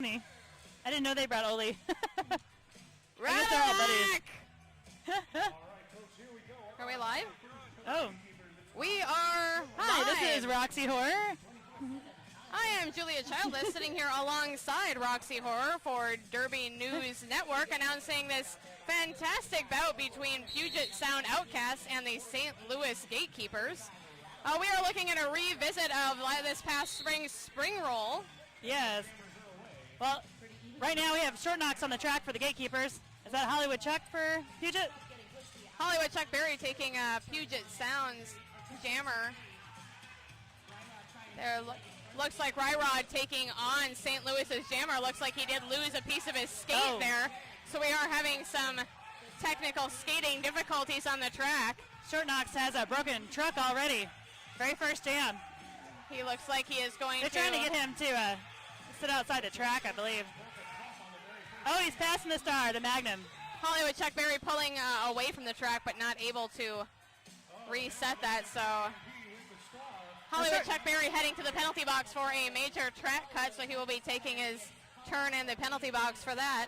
I didn't know they brought Oli. Rack! Are we live? Oh. We are Hi, live. this is Roxy Horror. I am Julia Childless, sitting here alongside Roxy Horror for Derby News Network, announcing this fantastic bout between Puget Sound Outcasts and the St. Louis Gatekeepers. We are looking at a revisit of this past spring roll. Yes. Well, right now we have short knocks on the track for the Gatekeepers. Is that Hollywood Chuck for Puget? Hollywood Chuck Berry taking Puget Sound's jammer. There looks like Ryrod taking on St. Louis's jammer. Looks like he did lose a piece of his skate there. So we are having some technical skating difficulties on the track. Short knocks has a broken truck already. Very first jam. He looks like he is going They're trying to get him to sit outside the track, I believe. Oh, he's passing the Star, the Magnum. Hollywood Chuck Berry pulling away from the track, but not able to reset that. So Hollywood Chuck Berry heading to the penalty box for a major track cut, so he will be taking his turn in the penalty box for that.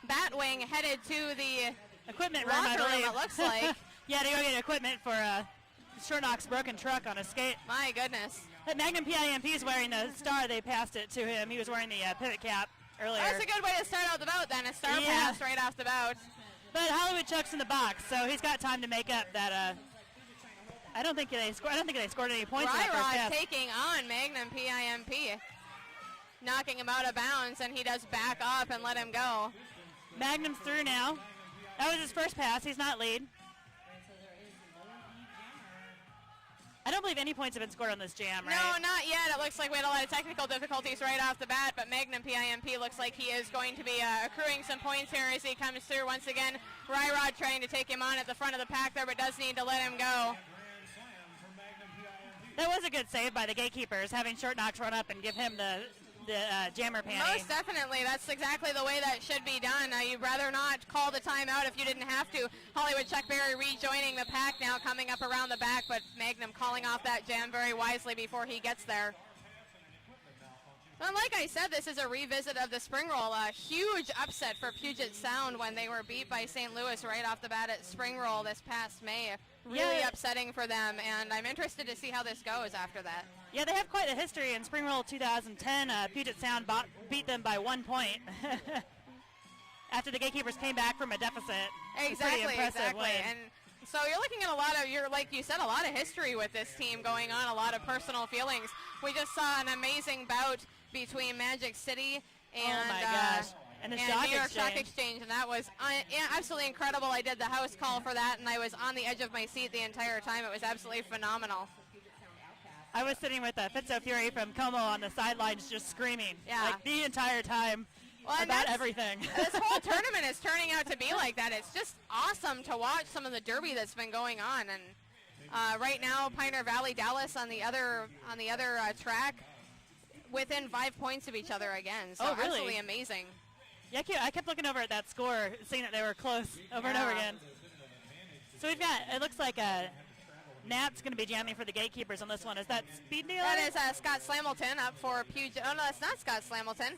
Batwing headed to the equipment room, locker room, it looks like. Yeah, to go get equipment for Short Knock's broken truck on a skate. My goodness. That Magnum PIMP is wearing the Star. They passed it to him. He was wearing the pivot cap earlier. That's a good way to start out the bout then, a Star pass right off the bout. But Hollywood Chuck's in the box, so he's got time to make up that. I don't think they scored any points. Ryrod taking on Magnum PIMP, knocking him out of bounds, and he does back up and let him go. Magnum's through now. That was his first pass. He's not lead. I don't believe any points have been scored on this jam, right? No, not yet. It looks like we had a lot of technical difficulties right off the bat, but Magnum PIMP looks like he is going to be accruing some points here as he comes through once again. Ryrod trying to take him on at the front of the pack there, but does need to let him go. That was a good save by the Gatekeepers, having Short Knocks run up and give him the jammer panty. Most definitely. That's exactly the way that should be done. You'd rather not call the timeout if you didn't have to. Hollywood Chuck Berry rejoining the pack now, coming up around the back, but Magnum calling off that jam very wisely before he gets there. Well, like I said, this is a revisit of the spring roll. A huge upset for Puget Sound when they were beat by St. Louis right off the bat at spring roll this past May. Really upsetting for them, and I'm interested to see how this goes after that. Yeah, they have quite a history. In spring roll 2010, Puget Sound beat them by 1 point after the Gatekeepers came back from a deficit. Exactly. And so you're looking at like you said, a lot of history with this team going on, a lot of personal feelings. We just saw an amazing bout between Magic City and and New York Stock Exchange, and that was absolutely incredible. I did the house call for that, and I was on the edge of my seat the entire time. It was absolutely phenomenal. I was sitting with Fitzo Fury from Como on the sidelines just screaming like the entire time about everything. This whole tournament is turning out to be like that. It's just awesome to watch some of the derby that's been going on. And right now, Pioneer Valley Dallas on the other track within 5 points of each other again. So really? Absolutely amazing. Yeah, I kept looking over at that score, seeing that they were close over and over again. So we've got, it looks like Nat's going to be jamming for the Gatekeepers on this one. Is that Speed Dealer? That is Scott Slamilton up for Puget. Oh, no, that's not Scott Slamilton.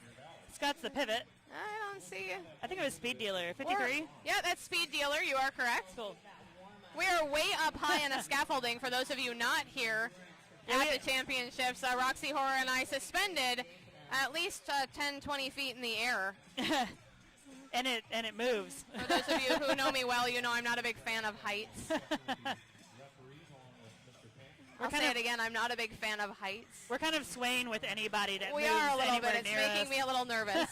Scott's the pivot. I don't see. I think it was Speed Dealer, 53. Yeah, that's Speed Dealer. You are correct. Cool. We are way up high on the scaffolding for those of you not here at the championships. Roxy Horror and I suspended at least 10, 20 feet in the air. and it moves. For those of you who know me well, you know I'm not a big fan of heights. I'll say it again, I'm not a big fan of heights. We're kind of swaying with anybody that moves. We are a little bit. It's making us. me a little nervous.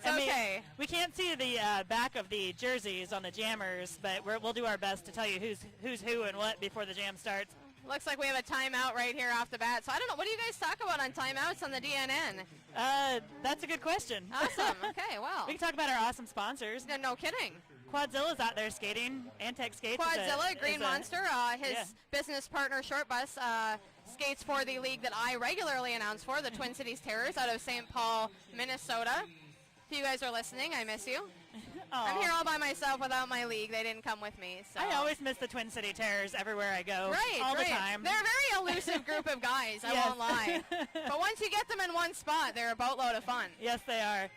Okay. We can't see the back of the jerseys on the jammers, but we'll do our best to tell you who's who and what before the jam starts. Looks like we have a timeout right here off the bat. So I don't know. What do you guys talk about on timeouts on the DNN? That's a good question. Awesome. Okay, well. We can talk about our awesome sponsors. No kidding. Quadzilla's out there skating. Antec Skates. Quadzilla, Green Monster, his business partner Short Bus, skates for the league that I regularly announce for, the Twin Cities Terrors out of St. Paul, Minnesota. If you guys are listening, I miss you. Aw. I'm here all by myself without my league. They didn't come with me. So. I always miss the Twin City Terrors everywhere I go. Right, all right. the time. They're a very elusive group of guys, I Yes. won't lie. But once you get them in one spot, they're a boatload of fun. Yes, they are.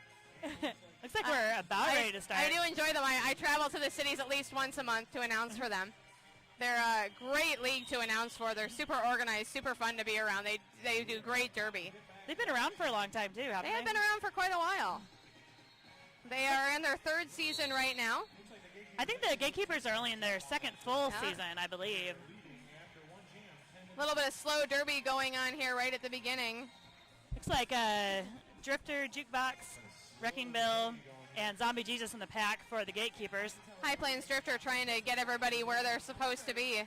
Looks like we're about ready to start. I do enjoy them. I travel to the cities at least once a month to announce for them. They're a great league to announce for. They're super organized, super fun to be around. They do great derby. They've been around for a long time, too, haven't They have been around for quite a while. They are in their third season right now. I think the Gatekeepers are only in their second full Yeah. season, I believe. A little bit of slow derby going on here right at the beginning. Looks like Drifter, Jukebox, Wrecking Bill, and Zombie Jesus in the pack for the Gatekeepers. High Plains Drifter trying to get everybody where they're supposed to be.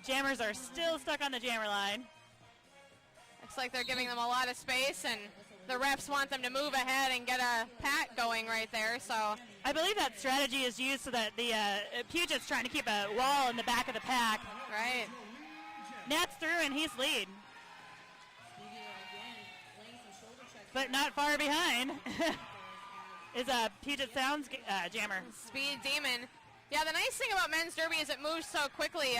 Jammers are still stuck on the jammer line. Looks like they're giving them a lot of space, and the refs want them to move ahead and get a pack going right there. So I believe that strategy is used so that the Puget's trying to keep a wall in the back of the pack. right. Nat's through and he's lead. But not far behind is Puget Sound's jammer. Speed Demon. Yeah, the nice thing about men's derby is it moves so quickly.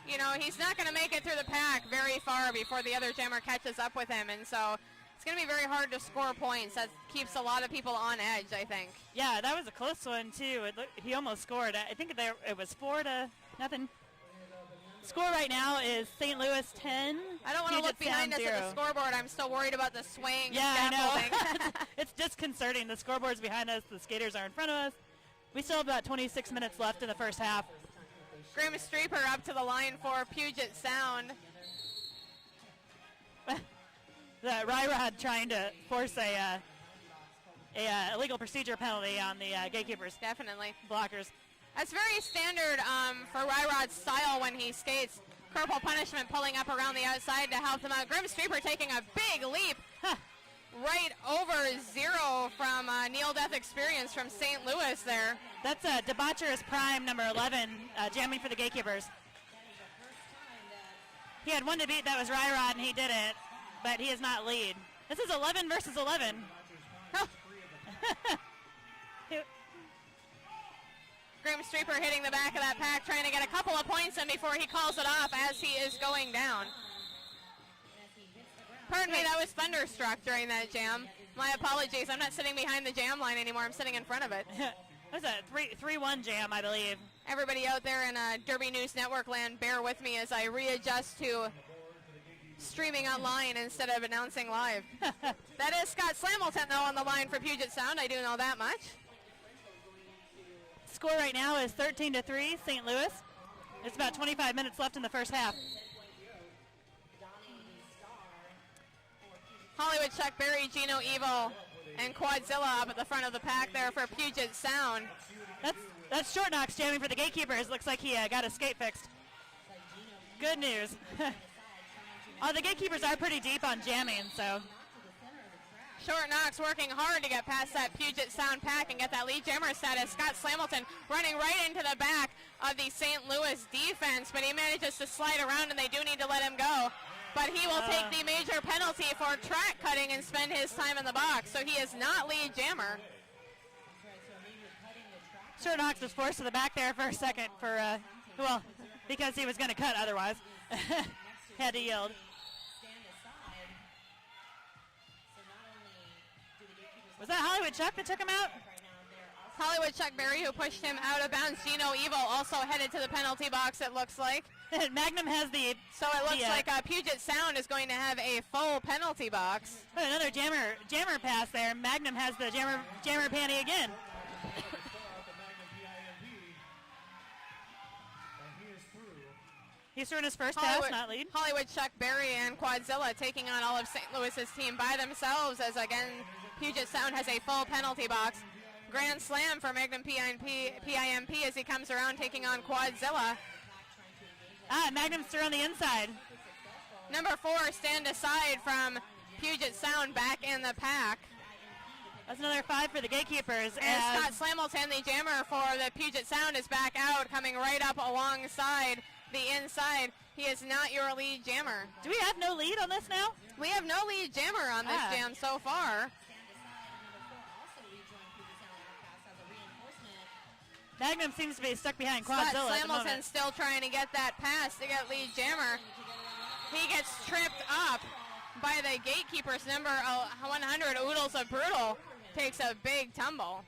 You know, he's not going to make it through the pack very far before the other jammer catches up with him, and so it's going to be very hard to score points. That keeps a lot of people on edge, I think. Yeah, that was a close one, too. He almost scored. I think it was 4-0. Score right now is St. Louis 10. I don't want to Puget look behind Sound us 0. at the scoreboard. I'm still worried about the swing. Yeah, I scaffolding. know. It's disconcerting. The scoreboard's behind us. The skaters are in front of us. We still have about 26 minutes left in the first half. Grim Streeper up to the line for Puget Sound. The Ryrod trying to force a illegal procedure penalty on the Gatekeepers Definitely. blockers. That's very standard for Ryrod's style when he skates. Corporal Punishment pulling up around the outside to help them out. Grim Streeper taking a big leap right over zero from Neil Death Experience from St. Louis there. That's Debaucherous Prime, number 11, jamming for the Gatekeepers. He had one to beat, that was Ryrod, and he did it, but he is not lead. This is 11 versus 11. Grim Streeper hitting the back of that pack, trying to get a couple of points in before he calls it off as he is going down. Pardon me, that was thunderstruck during that jam. My apologies. I'm not sitting behind the jam line anymore. I'm sitting in front of it. That's a 3-1 jam, I believe. Everybody out there in Derby News Network land, bear with me as I readjust to streaming online instead of announcing live. That is Scott Slamilton, though, on the line for Puget Sound. I do know that much. Score right now is 13-3, St. Louis. It's about 25 minutes left in the first half. Hollywood Chuck Berry, Gino Evil, and Quadzilla up at the front of the pack there for Puget Sound. That's Short Knox jamming for the Gatekeepers. Looks like he got his skate fixed. Good news. The Gatekeepers are pretty deep on jamming, so. Short Knox working hard to get past that Puget Sound pack and get that lead jammer status. Scott Slamilton running right into the back of the St. Louis defense, but he manages to slide around and they do need to let him go. But he will take the major penalty for track cutting and spend his time in the box, so he is not lead jammer. Short Knox was forced to the back there for a second for, because he was going to cut otherwise. Had to yield. Was that Hollywood Chuck that took him out? Hollywood Chuck Berry, who pushed him out of bounds. Gino Evil also headed to the penalty box, it looks like. Magnum has the... So it looks like Puget Sound is going to have a full penalty box. Another jammer pass there. Magnum has the jammer panty again. He's through in his first pass, not lead. Hollywood Chuck Berry and Quadzilla taking on all of St. Louis's team by themselves as, again, Puget Sound has a full penalty box. Grand slam for Magnum PIMP as he comes around taking on Quadzilla. Magnum's through on the inside. Number 4, stand aside from Puget Sound back in the pack. That's another 5 for the Gatekeepers. And Scott Slamilton, the jammer for the Puget Sound, is back out, coming right up alongside the inside. He is not your lead jammer. Do we have no lead on this now? We have no lead jammer on this jam so far. Magnum seems to be stuck behind Scott Quadzilla at the Slamilton moment. still trying to get that pass to get lead jammer. He gets tripped up by the gatekeepers. Number 100, Oodles of Brutal, takes a big tumble.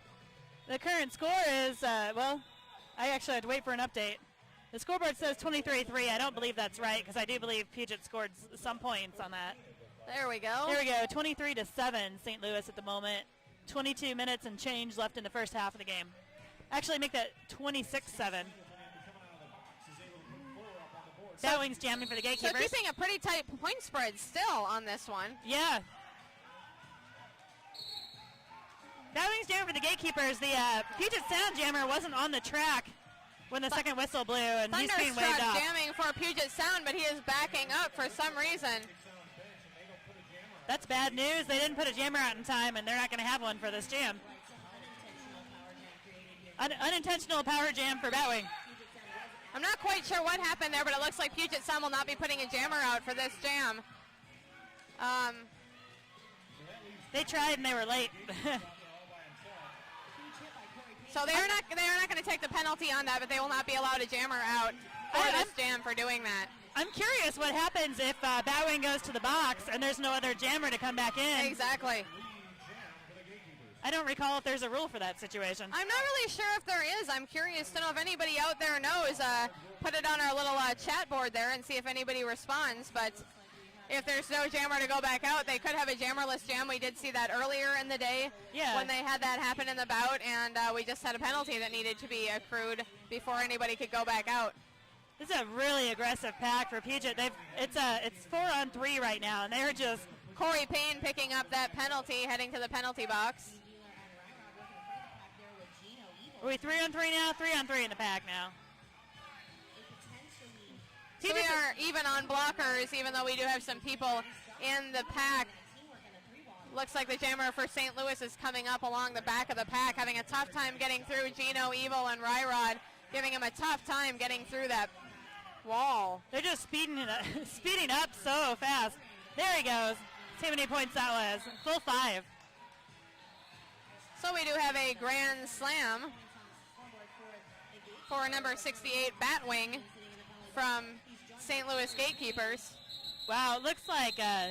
The current score is, well, I actually had to wait for an update. The scoreboard says 23-3. I don't believe that's right because I do believe Puget scored some points on that. There we go. There we go, 23-7 St. Louis at the moment. 22 minutes and change left in the first half of the game. Actually, make that 26-7. Batwing's jamming for the gatekeepers. So keeping a pretty tight point spread still on this one. Yeah. Batwing's jamming for the gatekeepers. The Puget Sound jammer wasn't on the track when the second whistle blew, and he's being waved off. Jamming for Puget Sound, but he is backing up for some reason. That's bad news. They didn't put a jammer out in time, and they're not going to have one for this jam. Unintentional power jam for Batwing. I'm not quite sure what happened there, but it looks like Puget Sound will not be putting a jammer out for this jam. They tried and they were late. So they are not going to take the penalty on that, but they will not be allowed a jammer out for this jam for doing that. I'm curious what happens if Batwing goes to the box and there's no other jammer to come back in. Exactly. I don't recall if there's a rule for that situation. I'm not really sure if there is. I'm curious to know if anybody out there knows. Put it on our little chat board there and see if anybody responds. But if there's no jammer to go back out, they could have a jammerless jam. We did see that earlier in the day when they had that happen in the bout, and we just had a penalty that needed to be accrued before anybody could go back out. This is a really aggressive pack for Puget. It's 4-on-3 right now, and they're just... Corey Payne picking up that penalty, heading to the penalty box. Are we 3-on-3 now? 3-on-3 in the pack now. So we are even on blockers, even though we do have some people in the pack. Looks like the jammer for St. Louis is coming up along the back of the pack, having a tough time getting through Gino, Evil, and Ryrod, giving him a tough time getting through that wall. They're just speeding up so fast. There he goes. See how many points that was. Full 5. So we do have a grand slam for number 68 Batwing from St. Louis Gatekeepers. Wow, it looks like 3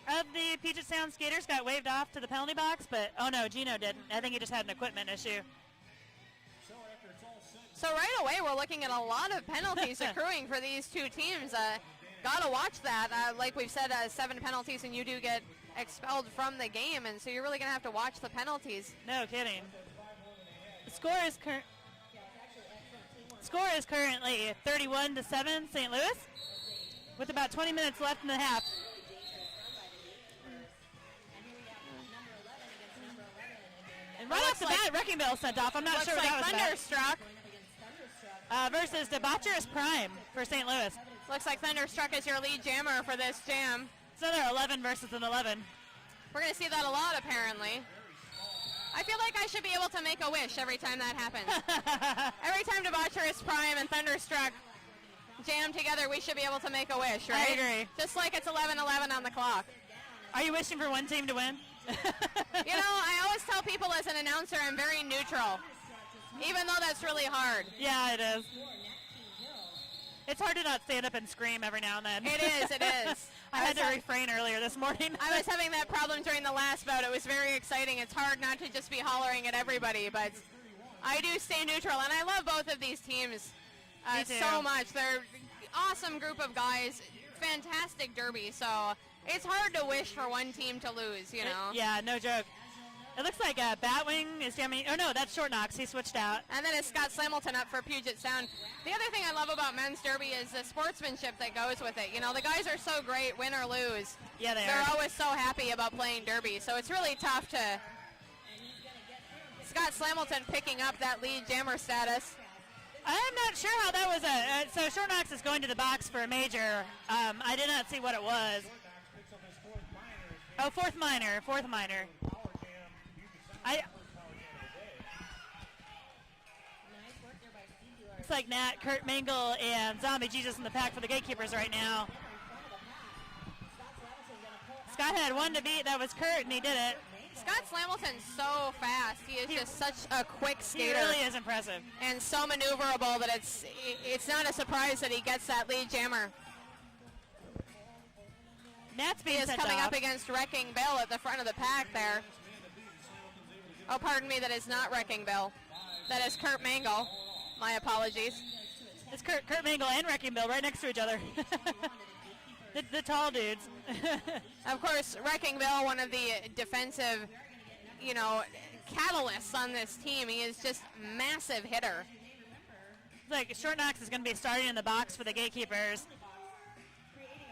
of the Puget Sound skaters got waved off to the penalty box, but oh no, Gino didn't. I think he just had an equipment issue. So right away we're looking at a lot of penalties accruing for these two teams. Gotta watch that. Like we've said, 7 penalties and you do get expelled from the game, and so you're really gonna have to watch the penalties. No kidding. The score is currently 31-7 St. Louis, with about 20 minutes left in the half. And right off the bat, Wrecking Ball sent off. I'm not sure what that was Thunderstruck versus Debaucherous Prime for St. Louis. Looks like Thunderstruck is your lead jammer for this jam. It's another 11 versus an 11. We're going to see that a lot, apparently. I feel like I should be able to make a wish every time that happens. Every time Debaucherous Prime and Thunderstruck jam together, we should be able to make a wish, right? I agree. Just like it's 11:11 on the clock. Are you wishing for one team to win? You know, I always tell people as an announcer I'm very neutral, even though that's really hard. Yeah, it is. It's hard to not stand up and scream every now and then. It is, it is. I had to refrain earlier this morning. I was having that problem during the last bout. It was very exciting. It's hard not to just be hollering at everybody, but I do stay neutral, and I love both of these teams so much. They're an awesome group of guys, fantastic derby, so it's hard to wish for one team to lose, you know? Yeah, no joke. It looks like Batwing is jamming. Oh, no, that's Short Knox. He switched out. And then it's Scott Slamilton up for Puget Sound. The other thing I love about men's derby is the sportsmanship that goes with it. You know, the guys are so great, win or lose. Yeah, they are. They're always so happy about playing derby, so it's really tough to... Scott Slamilton picking up that lead jammer status. I'm not sure how that was. So Short Knox is going to the box for a major. I did not see what it was. Oh, fourth minor. Looks like Nat, Kurt Mangle, and Zombie Jesus in the pack for the Gatekeepers right now. Scott had one to beat. That was Kurt, and he did it. Scott Slamilton's so fast. He is just such a quick skater. He really is impressive. And so maneuverable that it's not a surprise that he gets that lead jammer. Nat's being He is sent coming off. up against Wrecking Bill at the front of the pack there. Oh, pardon me, that is not Wrecking Bill. That is Kurt Mangle. My apologies. It's Kurt Mangle and Wrecking Bill right next to each other. the tall dudes. Of course, Wrecking Bill, one of the defensive, catalysts on this team. He is just massive hitter. It's like Short Knox is going to be starting in the box for the Gatekeepers.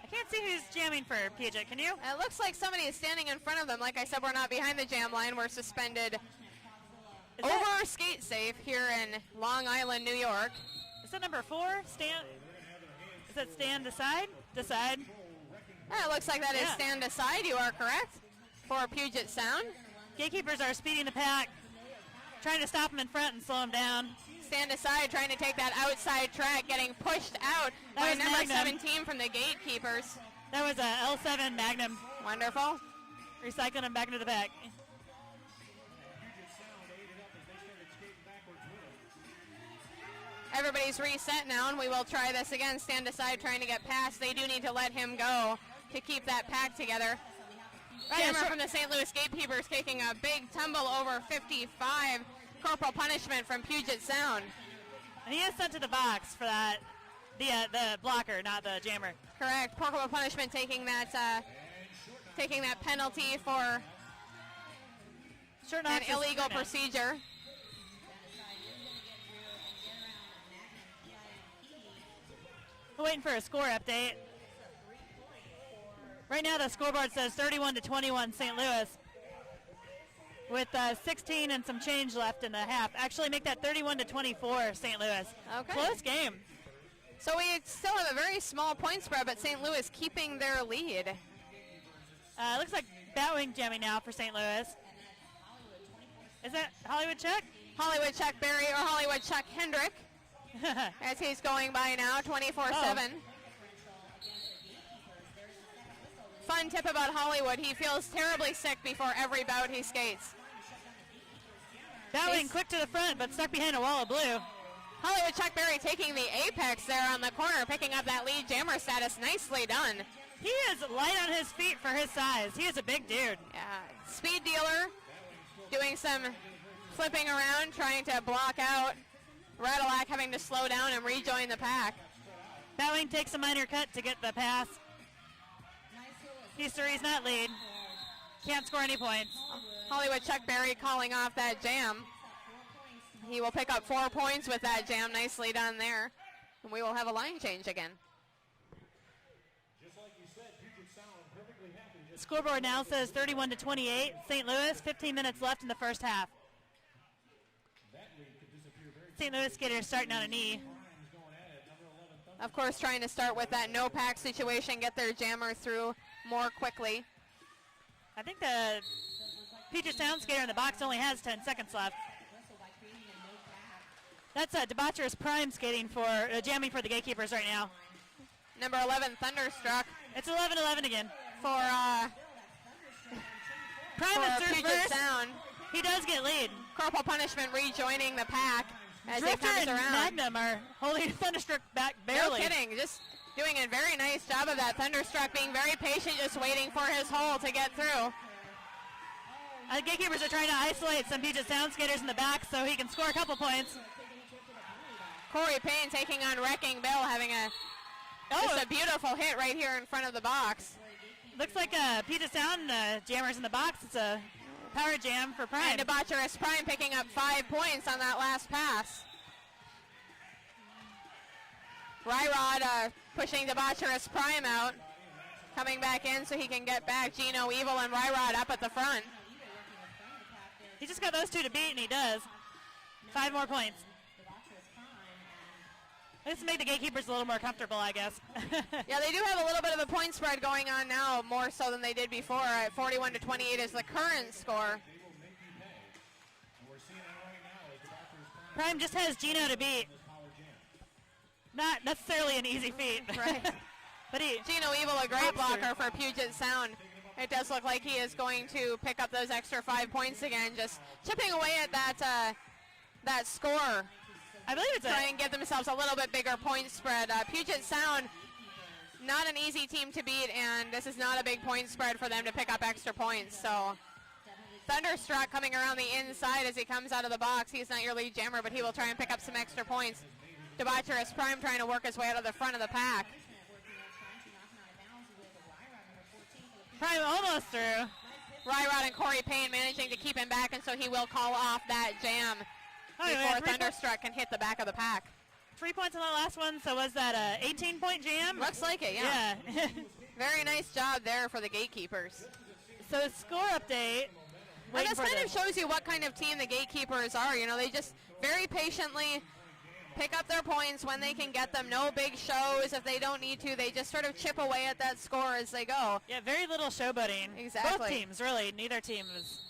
I can't see who's jamming for Puget. Can you? It looks like somebody is standing in front of them. Like I said, we're not behind the jam line. We're suspended over skate safe here in Long Island, New York. Is that number 4? Stand? Is that stand aside? Decide? It looks like that is stand aside. You are correct for Puget Sound. Gatekeepers are speeding the pack, trying to stop them in front and slow them down. Stand aside, trying to take that outside track, getting pushed out by number Magnum. 17 from the Gatekeepers. That was a L7 Magnum. Wonderful. Recycling them back into the back. Everybody's reset now, and we will try this again. Stand aside, trying to get past. They do need to let him go to keep that pack together. Jammer from the St. Louis Gatekeepers taking a big tumble over 55. Corporal punishment from Puget Sound. And he is sent to the box for that. The blocker, not the jammer. Correct. Corporal punishment taking that penalty for an illegal procedure. We're waiting for a score update. Right now the scoreboard says 31-21 St. Louis with 16 and some change left in the half. Actually make that 31-24 St. Louis. Okay. Close game. So we still have a very small point spread, but St. Louis keeping their lead. Looks like Batwing jamming now for St. Louis. Is that Hollywood Chuck? Hollywood Chuck Berry or Hollywood Chuck Hendrick as he's going by now 24/7. Fun tip about Hollywood, he feels terribly sick before every bout he skates. Batwing quick to the front, but stuck behind a wall of blue. Hollywood Chuck Berry taking the apex there on the corner, picking up that lead jammer status. Nicely done. He is light on his feet for his size. He is a big dude. Yeah, speed dealer, doing some flipping around, trying to block out Radillac, having to slow down and rejoin the pack. Batwing takes a minor cut to get the pass. He's not lead. Can't score any points. Hollywood Chuck Berry calling off that jam. He will pick up 4 points with that jam. Nicely done there. And we will have a line change again. Scoreboard now says 31-28 St. Louis. 15 minutes left in the first half. St. Louis skaters starting on a knee. Of course, trying to start with that no pack situation, get their jammer through more quickly. I think the Puget Sound skater in the box only has 10 seconds left. That's Debaucherous Prime skating for jamming for the Gatekeepers right now. Number 11, Thunderstruck. It's 11-11 again. For Prime is through Puget first. Sound. He does get lead. Corporal punishment rejoining the pack as Drifter he comes and around. Magnum are holding Thunderstruck back barely. No kidding, just doing a very nice job of that. Thunderstruck being very patient, just waiting for his hole to get through. The Gatekeepers are trying to isolate some Puget Sound skaters in the back so he can score a couple points. Corey Payne taking on Wrecking Bill, having just a beautiful hit right here in front of the box. Looks like Puget Sound jammers in the box. It's a power jam for Prime. And Debaucherous Prime picking up 5 points on that last pass. Ryrod pushing Debaucherous Prime out. Coming back in so he can get back. Gino Evil and Ryrod up at the front. He just got those two to beat, and he does. 5 more points. This will make the Gatekeepers a little more comfortable, I guess. Yeah, they do have a little bit of a point spread going on now, more so than they did before. At 41-28 is the current score. Prime just has Gino to beat. Not necessarily an easy feat. Right. But Gino Evil, a great blocker for Puget Sound. It does look like he is going to pick up those extra 5 points again, just chipping away at that score. I believe it's try and give themselves a little bit bigger point spread. Puget Sound, not an easy team to beat, and this is not a big point spread for them to pick up extra points. So Thunderstruck coming around the inside as he comes out of the box. He's not your lead jammer, but he will try and pick up some extra points. Debaucherous Prime trying to work his way out of the front of the pack. Prime almost through. Ryrod and Corey Payne managing to keep him back, and so he will call off that jam before Thunderstruck can hit the back of the pack. 3 points on the last one, so was that a 18-point jam? Looks like it, yeah. Very nice job there for the Gatekeepers. So score update. And this kind of shows you what kind of team the Gatekeepers are. You know, they just very patiently pick up their points when they can get them. No big shows. If they don't need to, they just sort of chip away at that score as they go. Yeah, very little showboating. Exactly. Both teams, really. Neither team is.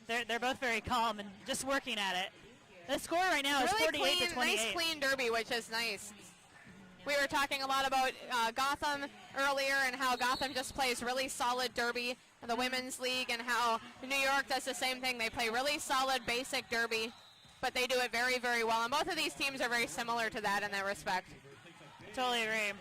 They're both very calm and just working at it. The score right now is really 48 to 28. Nice clean derby, which is nice. We were talking a lot about Gotham earlier and how Gotham just plays really solid derby in the women's league, and how New York does the same thing. They play really solid basic derby, but they do it very, very well. And both of these teams are very similar to that in that respect. Totally agree.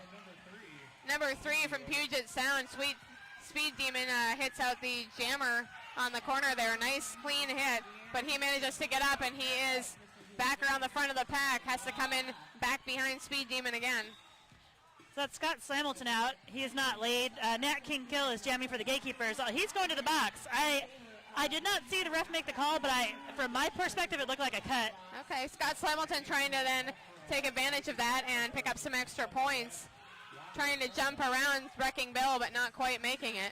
Number 3 from Puget Sound, Speed Demon hits out the jammer on the corner there. Nice clean hit, but he manages to get up, and he is back around the front of the pack. Has to come in back behind Speed Demon again. So that's Scott Slamilton out. He is not laid. Nat King Kill is jamming for the Gatekeepers. He's going to the box. I did not see the ref make the call, but from my perspective, it looked like a cut. Okay, Scott Slamilton trying to then take advantage of that and pick up some extra points. Trying to jump around Wrecking Bill, but not quite making it.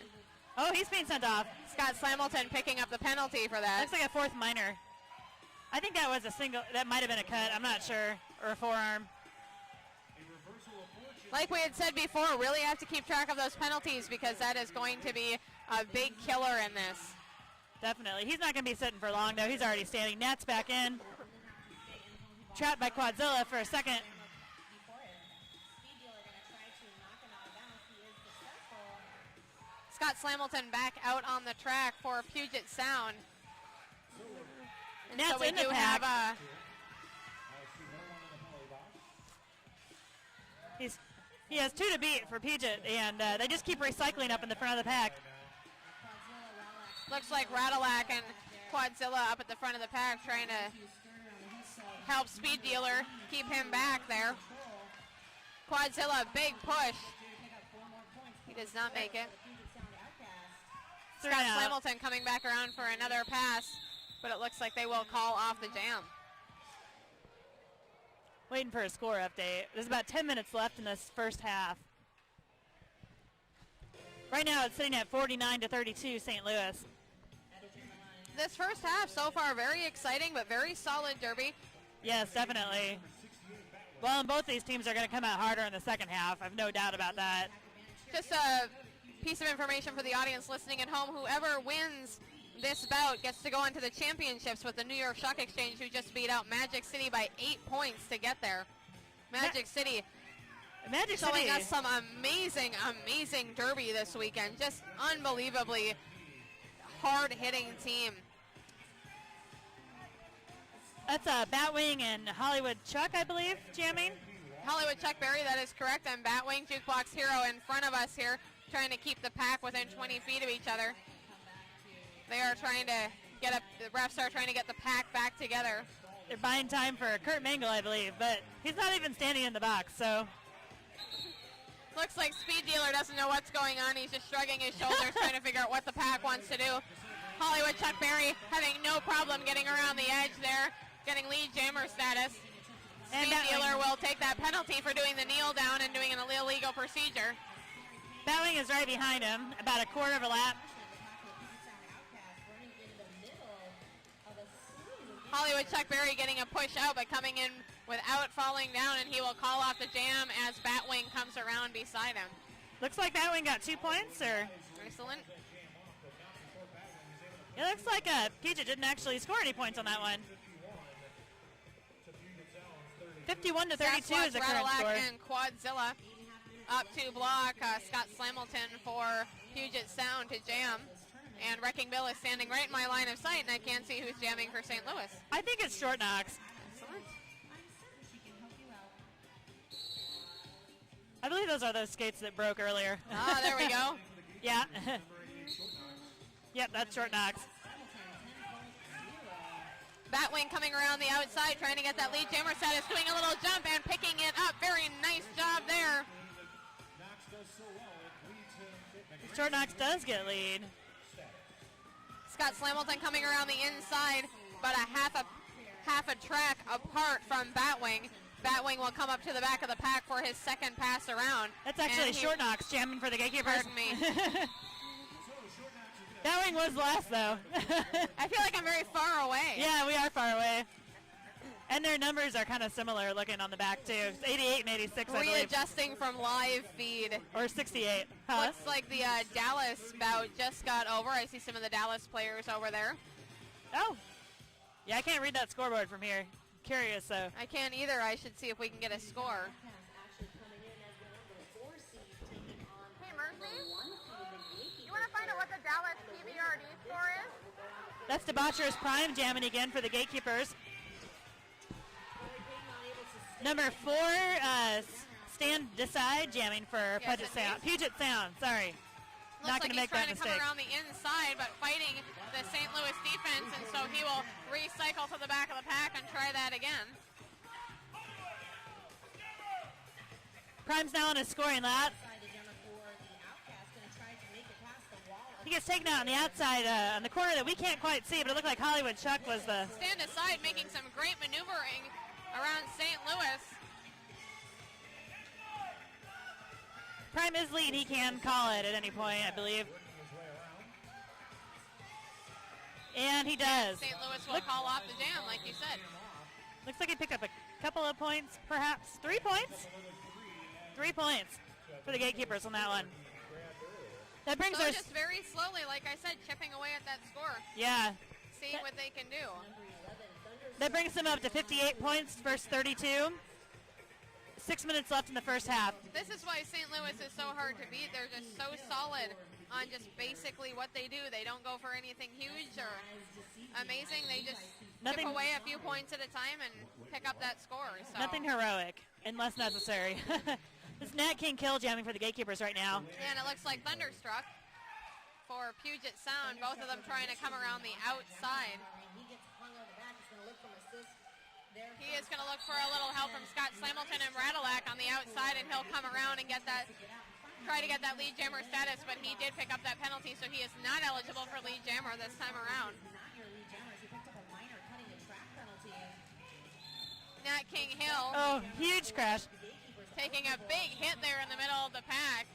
Oh, he's being sent off. Scott Slamilton picking up the penalty for that. Looks like a fourth minor. I think that was a single. That might have been a cut. I'm not sure. Or a forearm. Like we had said before, really have to keep track of those penalties, because that is going to be a big killer in this. Definitely. He's not going to be sitting for long, though. He's already standing. Nat's back in. Trapped by Quadzilla for a second. Scott Slamilton back out on the track for Puget Sound. And Nat's so we in the do pack. have He has 2 to beat for Puget, and they just keep recycling up in the front of the pack. looks like Radalac and Quadzilla up at the front of the pack trying to help Speed Dealer keep him back there. Quadzilla, big push. He does not make it. Scott Slamilton coming back around for another pass, but it looks like they will call off the jam. Waiting for a score update. There's about 10 minutes left in this first half. Right now it's sitting at 49 to 32 St. Louis. This first half so far very exciting, but very solid derby. Yes, definitely. Well, and both these teams are going to come out harder in the second half. I have no doubt about that. Just a piece of information for the audience listening at home. Whoever wins this bout gets to go on to the championships with the New York Stock Exchange, who just beat out Magic City by 8 points to get there. Magic City showing us some amazing, amazing derby this weekend. Just unbelievably hard-hitting team. That's Batwing and Hollywood Chuck, I believe, jamming. Hollywood Chuck Berry, that is correct, and Batwing Jukebox Hero in front of us here, trying to keep the pack within 20 feet of each other. They are trying to the refs are trying to get the pack back together. They're buying time for Kurt Mangle, I believe, but he's not even standing in the box, so. Looks like Speed Dealer doesn't know what's going on. He's just shrugging his shoulders, trying to figure out what the pack wants to do. Hollywood Chuck Berry having no problem getting around the edge there, getting lead jammer status. Speed Dealer will take that penalty for doing the kneel down and doing an illegal procedure. Batwing is right behind him, about a quarter of a lap. Hollywood Chuck Berry getting a push out, but coming in without falling down, and he will call off the jam as Batwing comes around beside him. Looks like Batwing got 2 points, or? Excellent. It looks like Puget didn't actually score any points on that one. 51 to 32 is the current Radalac score. and Quadzilla up to block Scott Slamilton for Puget Sound to jam. And Wrecking Bill is standing right in my line of sight, and I can't see who's jamming for St. Louis. I think it's Short Knocks. Excellent. I believe those are those skates that broke earlier. Ah, there we go. Yeah. Yep, that's Short Knocks. Batwing coming around the outside, trying to get that lead jammer status, doing a little jump and picking it up. Very nice job there. Short Knocks does get lead. Scott Slamilton coming around the inside, but half a track apart from Batwing. Batwing will come up to the back of the pack for his second pass around. That's actually Short Knocks jamming for the gatekeepers. Pardon me. Batwing was last, though. I feel like I'm very far away. Yeah, we are far away. And their numbers are kind of similar looking on the back, too. It's 88 and 86, I believe. Readjusting from live feed. Or 68. Huh? Looks like the Dallas bout just got over. I see some of the Dallas players over there. Oh. Yeah, I can't read that scoreboard from here. Curious, though. I can't either. I should see if we can get a score. Hey, Mercy, you want to find out what the Dallas PBRD score is? That's Debaucherous Prime jamming again for the gatekeepers. Number 4, Stand Decide jamming for Puget Sound. Sorry. Looks Not going like to make that he's mistake. trying to come around the inside, but fighting the St. Louis defense, and so he will recycle to the back of the pack and try that again. Prime's now on his scoring lap. He gets taken out on the outside on the corner that we can't quite see, but it looked like Hollywood Chuck was the... Stand aside, making some great maneuvering around St. Louis. Prime is lead. He can call it at any point, I believe. And he does. St. Louis will call off the jam, like you said. Looks like he picked up a couple of points, perhaps. 3 points? 3 points for the gatekeepers on that one. That brings So us... just very slowly, like I said, chipping away at that score. Yeah. See what they can do. That brings them up to 58 points versus 32. 6 minutes left in the first half. This is why St. Louis is so hard to beat. They're just so solid on just basically what they do. They don't go for anything huge or amazing. They just chip away a few points at a time and pick up that score. So. Nothing heroic, unless necessary. This Nat King kill jamming for the gatekeepers right now. And it looks like Thunderstruck for Puget Sound. Both of them trying to come around the outside. He is going to look for a little help from Scott Slamilton and Radulac on the outside, and he'll come around and try to get that lead jammer status, but he did pick up that penalty, so he is not eligible for lead jammer this time around. Nat King Hill. Oh, huge crash. Taking a big hit there in the middle of the pack.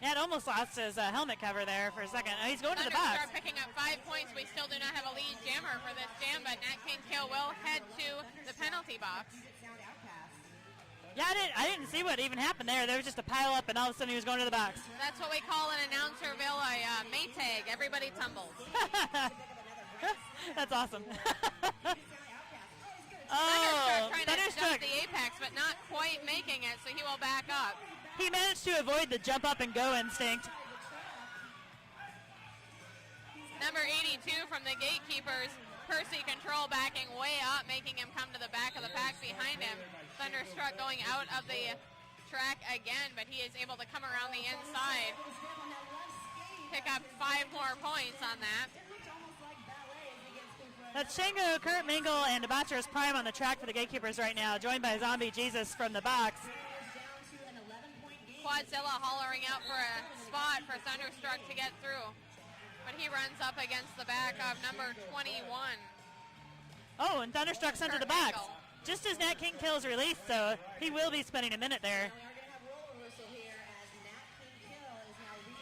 Yeah, it almost lost his helmet cover there for a second. Oh, he's going to the box. Thunderstar picking up 5 points. We still do not have a lead jammer for this jam, but Nat King Hill will head to the penalty box. Yeah, I didn't see what even happened there. There was just a pile up, and all of a sudden he was going to the box. That's what we call an Announcerville a Maytag. Everybody tumbles. That's awesome. Thunderstruck trying to jump the apex, but not quite making it, so he will back up. He managed to avoid the jump up and go instinct. Number 82 from the gatekeepers, Percy Control backing way up, making him come to the back of the pack behind him. Thunderstruck going out of the track again, but he is able to come around the inside. Pick up 5 more points on that. That's Shango, Kurt Mingle, and Debaucherous Prime on the track for the gatekeepers right now, joined by Zombie Jesus from the box. Quadzilla hollering out for a spot for Thunderstruck to get through. But he runs up against the back of number 21. Oh, and Thunderstruck sent to the box. Just as Nat King kills released, so he will be spending a minute there.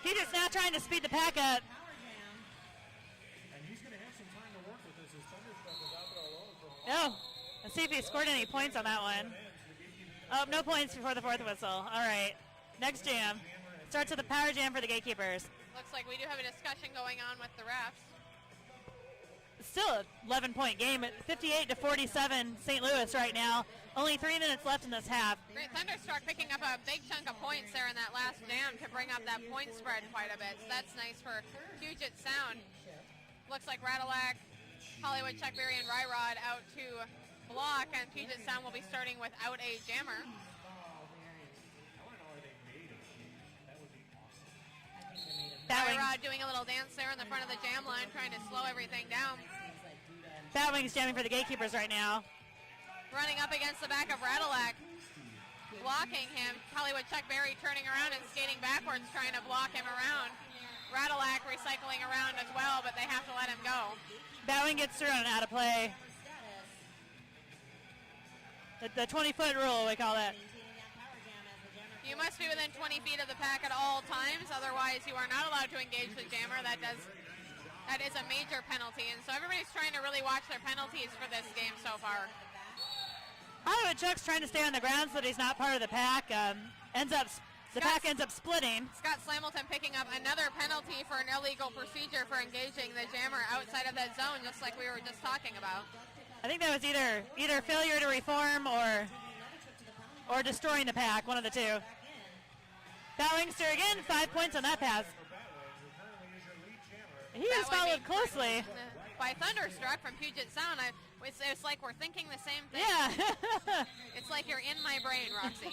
He just now trying to speed the pack up. Oh, let's see if he scored any points on that one. Oh, no points before the fourth whistle. All right, next jam. Starts with the power jam for the gatekeepers. Looks like we do have a discussion going on with the refs. still an 11-point game at 58-47 St. Louis right now. Only 3 minutes left in this half. Great Thunderstruck picking up a big chunk of points there in that last jam to bring up that point spread quite a bit. So that's nice for Puget Sound. Looks like Radillac, Hollywood, Chuckberry, and Ryrod out to block, and Puget Sound will be starting without a jammer. Ryrod doing a little dance there in the front of the jam line, trying to slow everything down. Batwing's jamming for the gatekeepers right now. Running up against the back of Radillac, blocking him. Hollywood Chuckberry turning around and skating backwards, trying to block him around. Radillac recycling around as well, but they have to let him go. Batwing gets through on an out of play. The 20-foot rule, we call that. You must be within 20 feet of the pack at all times, otherwise you are not allowed to engage the jammer. That is a major penalty, and so everybody's trying to really watch their penalties for this game so far. Hollywood Chuck's trying to stay on the ground so that he's not part of the pack. The pack ends up splitting. Scott Slamilton picking up another penalty for an illegal procedure for engaging the jammer outside of that zone, just like we were just talking about. I think that was either failure to reform or destroying the pack, one of the two. Batwingster again, 5 points on that pass. He was followed closely by Thunderstruck from Puget Sound. It's like we're thinking the same thing. Yeah. It's like you're in my brain, Roxy.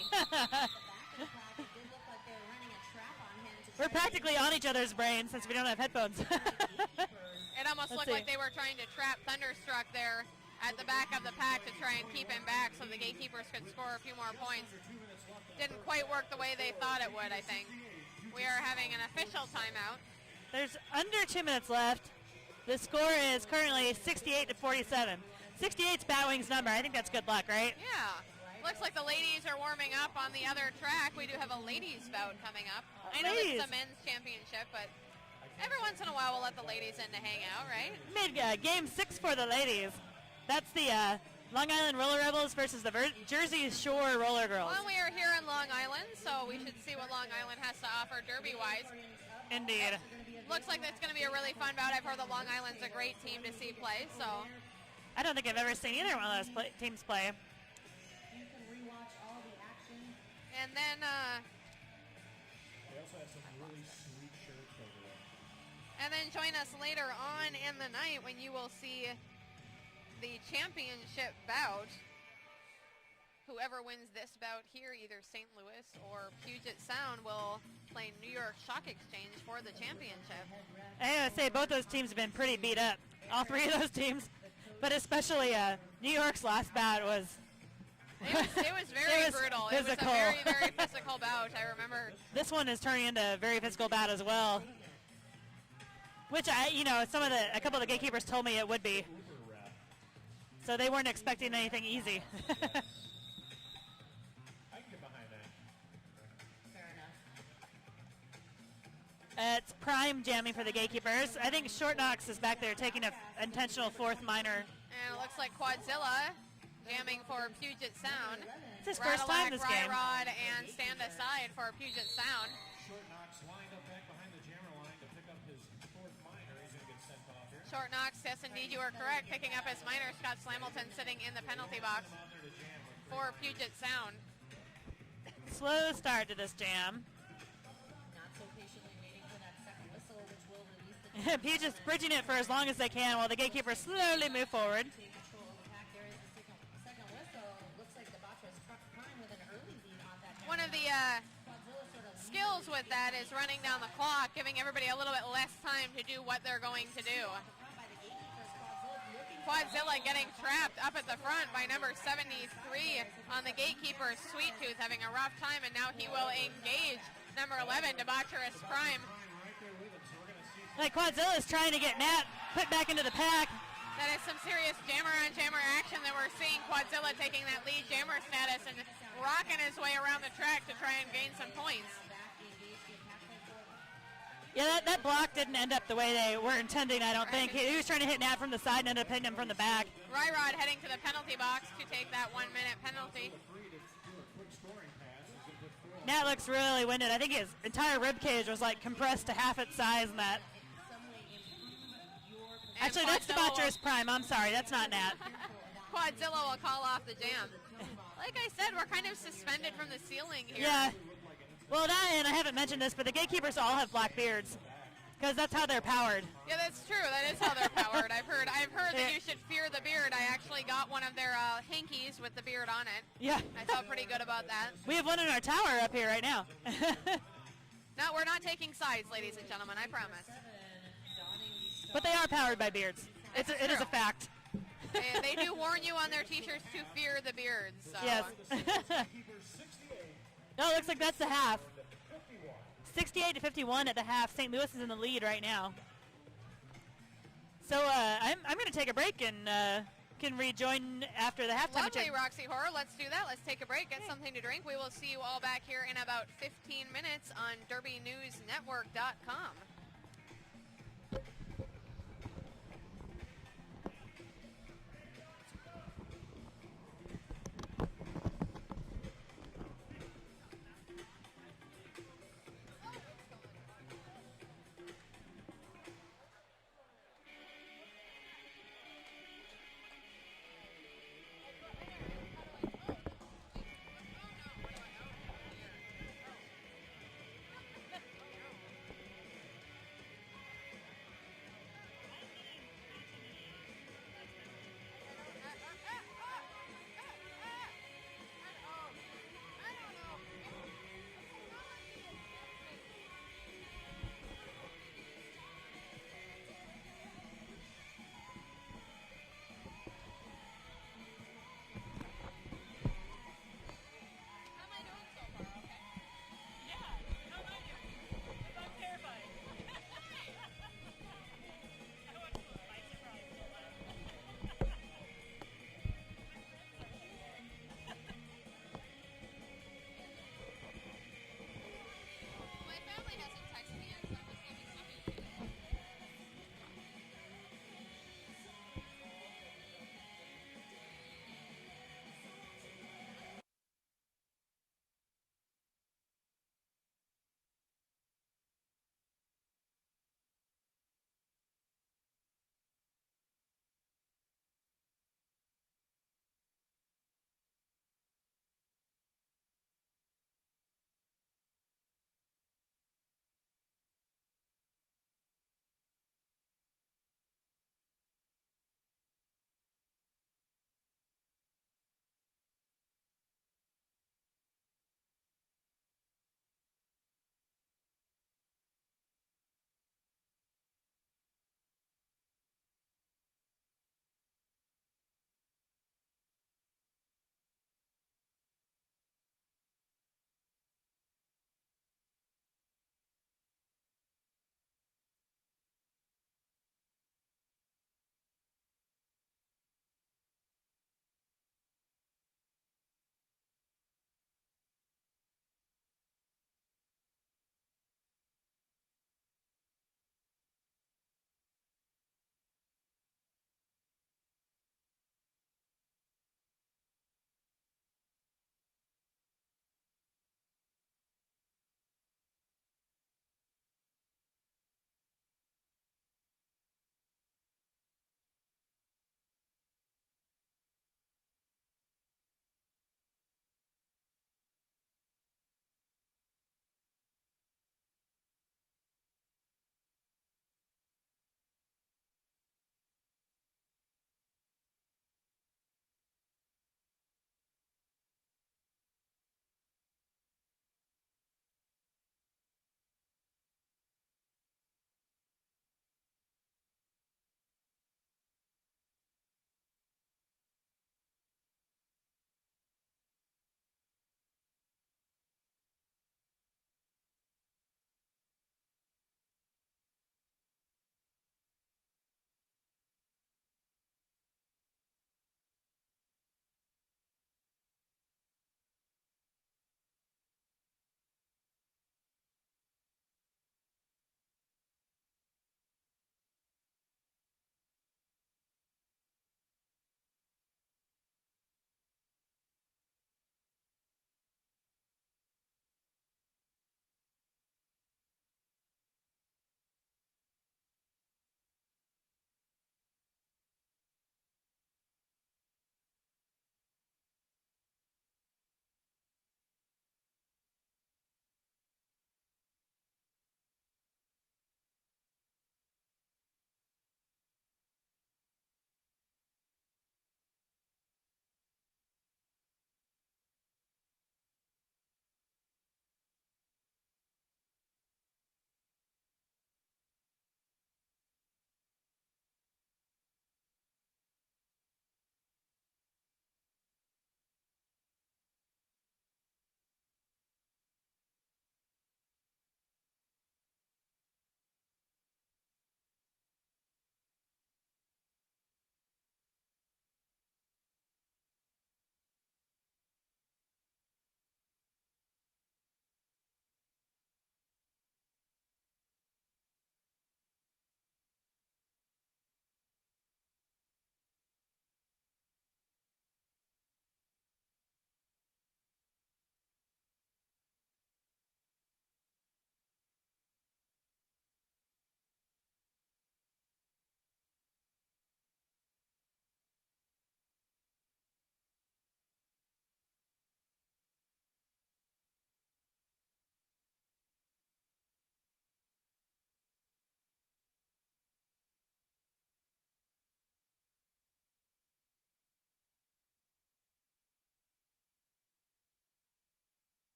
We're practically on each other's brains since we don't have headphones. It almost looked like they were trying to trap Thunderstruck there at the back of the pack to try and keep him back so the gatekeepers could score a few more points. Didn't quite work the way they thought it would, I think. We are having an official timeout. There's under 2 minutes left. The score is currently 68-47. 68's Batwing's number. I think that's good luck, right? Yeah. Looks like the ladies are warming up on the other track. We do have a ladies bout coming up. I know it's a men's championship, but every once in a while we'll let the ladies in to hang out, right? Game 6 for the ladies. That's the Long Island Roller Rebels versus the Jersey Shore Roller Girls. Well, we are here in Long Island, so we should see what Long Island has to offer derby-wise. Indeed. Looks like that's going to be a really fun bout. I've heard the Long Island's a great team to see play, so. I don't think I've ever seen either one of those teams play. You can rewatch all the action. And then, They also have some really sweet shirts over there. and then join us later on in the night when you will see the championship bout. Whoever wins this bout here, either St. Louis or Puget Sound, will play New York Stock Exchange for the championship. I gotta say, both those teams have been pretty beat up. All three of those teams. But especially New York's last bout was... It was very brutal. Physical. It was a very, very physical bout. I remember. This one is turning into a very physical bout as well. Which, a couple of the gatekeepers told me it would be. So they weren't expecting anything easy. I can get behind that. Fair enough. It's prime jamming for the gatekeepers. I think Short Knox is back there taking an intentional fourth minor. And it looks like Quadzilla jamming for Puget Sound. It's his first time this game. Ryrod and Stand Aside for Puget Sound. Short Knox lined up back behind the jammer line to pick up his fourth minor. He's going to get sent off here. Short Knox, yes indeed you are correct, picking up his minor. Scott Slamilton sitting in the penalty box for Puget Sound. Slow start to this jam. Not so patiently waiting for that second whistle, which will release the Puget's bridging it for as long as they can while the gatekeepers slowly move forward. take control of the pack. There is the second whistle. Looks like the Batra struck prime with an early lead on that. One of the Quadzilla sort of skills with that is running down the clock, giving everybody a little bit less time to do what they're going to do. front by the gatekeepers. Quadzilla getting trapped up at the front by number 73 on the gatekeeper. Sweet Tooth having a rough time, and now he will engage number 11, Debaucherous Prime. Like Quadzilla is trying to get Nat put back into the pack. That is some serious jammer-on-jammer action that we're seeing. Quadzilla taking that lead jammer status and rocking his way around the track to try and gain some points. Yeah, that block didn't end up the way they were intending, I don't think. He was trying to hit Nat from the side and ended up hitting him from the back. Ryrod heading to the penalty box to take that 1 minute penalty. Nat looks really winded. I think his entire rib cage was like compressed to half its size in that. Actually, that's Debaucherous Prime. I'm sorry, that's not Nat. Quadzilla will call off the jam. Like I said, we're kind of suspended from the ceiling here. Yeah. Well, that, and I haven't mentioned this, but the gatekeepers all have black beards, because that's how they're powered. Yeah, that's true. That is how they're powered. I've heard that you should fear the beard. I actually got one of their hankies with the beard on it. Yeah. I felt pretty good about that. We have one in our tower up here right now. No, we're not taking sides, ladies and gentlemen, I promise. But they are powered by beards. It is a fact. They do warn you on their t-shirts to fear the beards. So. Yes. Oh, it looks like that's the half. 68-51 at the half. St. Louis is in the lead right now. So I'm going to take a break and can rejoin after the halftime. Lovely, Roxy Horror. Let's do that. Let's take a break, get something to drink. We will see you all back here in about 15 minutes on DerbyNewsNetwork.com.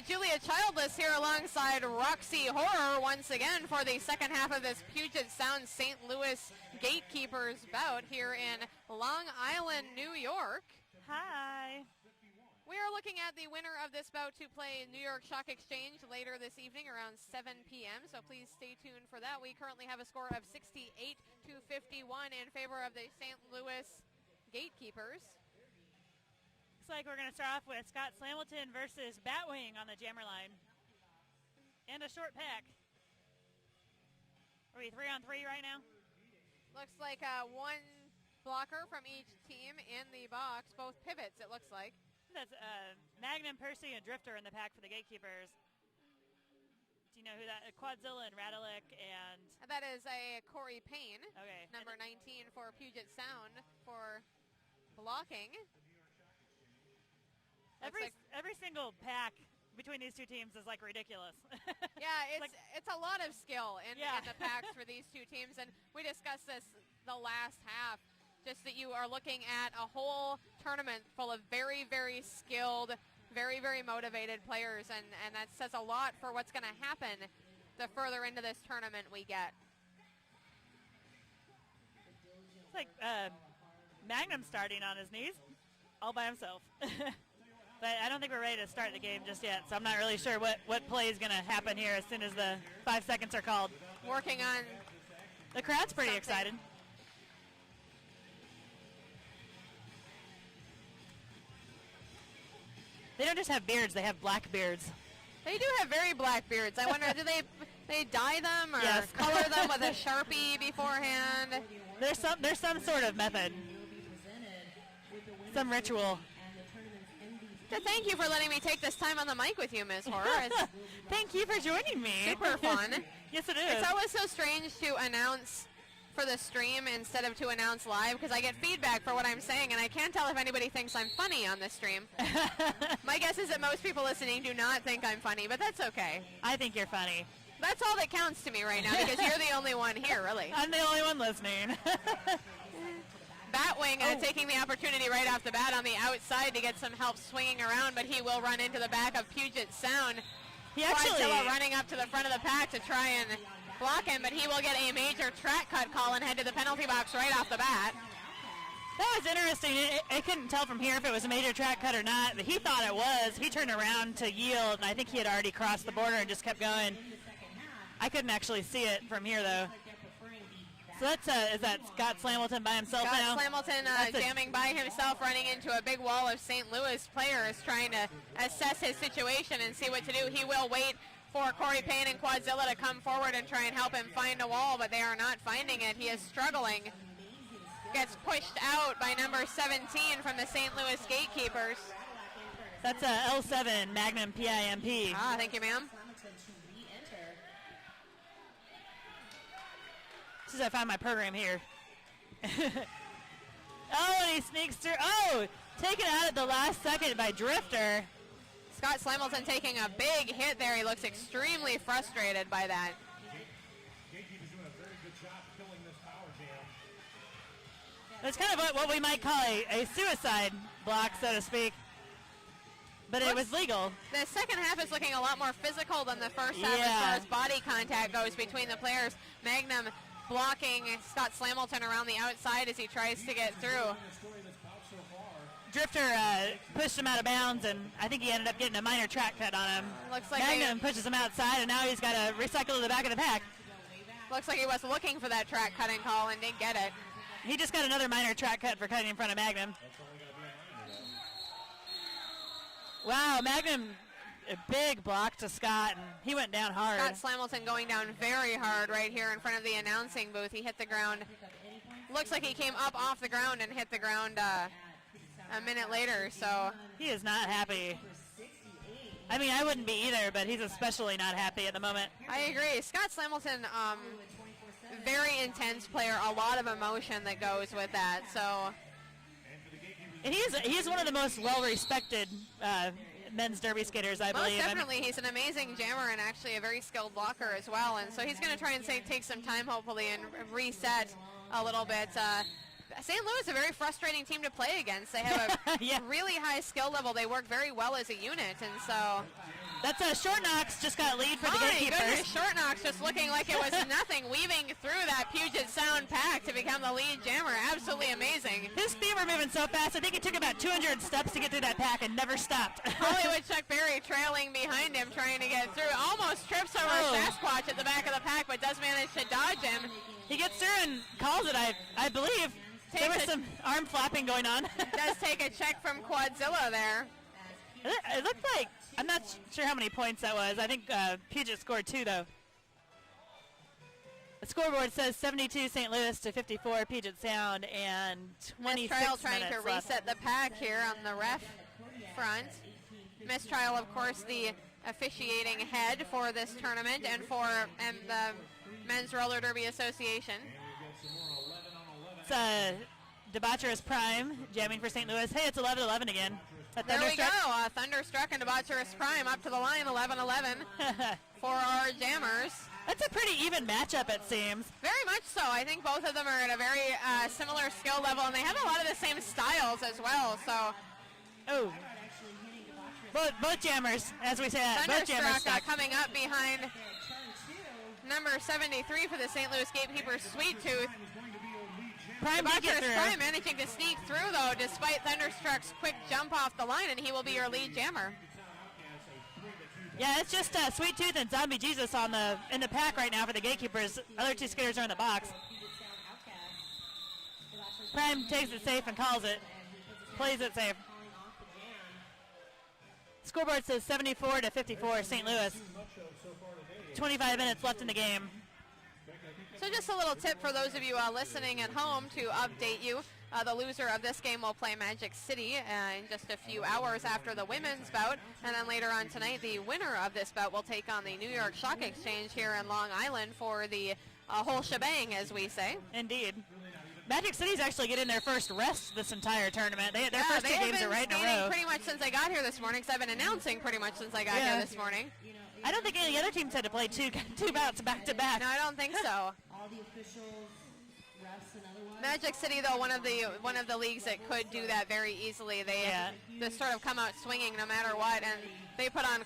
Julia Childless here alongside Roxy Horror once again for the second half of this Puget Sound St. Louis Gatekeepers bout here in Long Island, New York. Hi. We are looking at the winner of this bout to play New York Stock Exchange later this evening around 7 p.m., so please stay tuned for that. We currently have a score of 68-51 in favor of the St. Louis Gatekeepers. Looks like we're going to start off with Scott Slamilton versus Batwing on the jammer line. And a short pack. Are we 3-on-3 right now? Looks like one blocker from each team in the box, both pivots it looks like. That's Magnum, Percy, and Drifter in the pack for the Gatekeepers. Do you know who that? Quadzilla and Radilic and... That is a Corey Payne, okay. number 19 for Puget Sound for blocking. Every single pack between these two teams is like ridiculous. Yeah, it's a lot of skill in the packs for these two teams, and we discussed this the last half. Just that you are looking at a whole tournament full of very, very skilled, very, very motivated players, and that says a lot for what's going to happen the further into this tournament we get. It's like Magnum starting on his knees all by himself. But I don't think we're ready to start the game just yet, so I'm not really sure what play is going to happen here as soon as the 5 seconds are called. Working on... The crowd's pretty excited. They don't just have beards, they have black beards. They do have very black beards. I wonder, do they dye them or yes. color them with a Sharpie beforehand? There's some sort of method. Some ritual. So thank you for letting me take this time on the mic with you, Ms. Horror. Thank you for joining me. Super fun. Yes, it is. It's always so strange to announce for the stream instead of to announce live because I get feedback for what I'm saying, and I can't tell if anybody thinks I'm funny on this stream. My guess is that most people listening do not think I'm funny, but that's okay. I think you're funny. That's all that counts to me right now because you're the only one here, really. I'm the only one listening. Batwing taking the opportunity right off the bat on the outside to get some help swinging around, but he will run into the back of Puget Sound. Quadzilla running up to the front of the pack to try and block him, but he will get a major track cut call and head to the penalty box right off the bat. That was interesting. I couldn't tell from here if it was a major track cut or not, but he thought it was. He turned around to yield, and I think he had already crossed the border and just kept going. I couldn't actually see it from here, though. So that's is that Scott Slamilton by himself now? Scott Slamilton jamming by himself, running into a big wall of St. Louis players, trying to assess his situation and see what to do. He will wait for Corey Payne and Quadzilla to come forward and try and help him find a wall, but they are not finding it. He is struggling. Gets pushed out by number 17 from the St. Louis Gatekeepers. That's L7 Magnum PIMP. Ah, thank you, ma'am. As soon as I find my program here. Oh, and he sneaks through. Oh, taken out at the last second by Drifter. Scott Slamilton taking a big hit there. He looks extremely frustrated by that. Gatekeepers doing a very good job killing this power jam. It's kind of what we might call a suicide block, so to speak. But it was legal. The second half is looking a lot more physical than the first half as far as body contact goes between the players. Magnum blocking Scott Slamilton around the outside as he tries to get through. Drifter pushed him out of bounds, and I think he ended up getting a minor track cut on him. Looks like Magnum pushes him outside, and now he's got to recycle to the back of the pack. Looks like he was looking for that track cutting call and didn't get it. He just got another minor track cut for cutting in front of Magnum. Wow, Magnum, a big block to Scott, and he went down hard. Scott Slamilton going down very hard right here in front of the announcing booth. He hit the ground. Looks like he came up off the ground and hit the ground a minute later, so. He is not happy. I mean, I wouldn't be either, but he's especially not happy at the moment. I agree. Scott Slamilton, very intense player, a lot of emotion that goes with that, so. And he's one of the most well-respected men's derby skaters, I believe. Most definitely. He's an amazing jammer and actually a very skilled blocker as well. And so he's going to try and take some time, hopefully, and reset a little bit. St. Louis is a very frustrating team to play against. They have a really high skill level. They work very well as a unit. And so That's a Short Knocks just got lead for the My gatekeepers. goodness, Short Knocks just looking like it was nothing, weaving through that Puget Sound pack to become the lead jammer. Absolutely amazing. His feet were moving so fast, I think it took about 200 steps to get through that pack and never stopped. Hollywood Chuck Berry trailing behind him, trying to get through. Almost trips over Sasquatch at the back of the pack, but does manage to dodge him. He gets through and calls it, I believe. There was some arm flapping going on. Does take a check from Quadzilla there. It looked like, I'm not sure how many points that was. I think Puget scored 2, though. The scoreboard says 72 St. Louis to 54 Puget Sound, and 26 Mistrial trying to minutes left. reset the pack here on the ref front. Mistrial, of course, the officiating head for this tournament and for the Men's Roller Derby Association. It's Debaucherous Prime jamming for St. Louis. Hey, it's 11-11 again. There we go. Thunderstruck and Debaucherous Prime up to the line, 11-11 for our jammers. That's a pretty even matchup, it seems. Very much so. I think both of them are at a very similar skill level, and they have a lot of the same styles as well. So, both jammers, as we said, both jammers Thunderstruck stuck. coming up behind number 73 for the St. Louis Gatekeepers, Sweet Tooth. Prime did get through. Prime managing to sneak through, though, despite Thunderstruck's quick jump off the line, and he will be your lead jammer. Yeah, it's just Sweet Tooth and Zombie Jesus in the pack right now for the Gatekeepers. Other two skitters are in the box. Prime takes it safe and calls it. Plays it safe. Scoreboard says 74 to 54 St. Louis. 25 minutes left in the game. So just a little tip for those of you listening at home to update you. The loser of this game will play Magic City in just a few hours after the women's bout. And then later on tonight, the winner of this bout will take on the New York Stock Exchange here in Long Island for the whole shebang, as we say. Indeed. Magic City's actually getting their first rest this entire tournament. Their first two games are right in a row. Pretty much since I got here this morning, because I've been announcing pretty much since I got here this morning. I don't think any of the other teams had to play two bouts back to back. No, I don't think so. All the officials, refs, and otherwise. Magic City, though, one of the leagues that could do that very easily. They sort of come out swinging no matter what, and they put on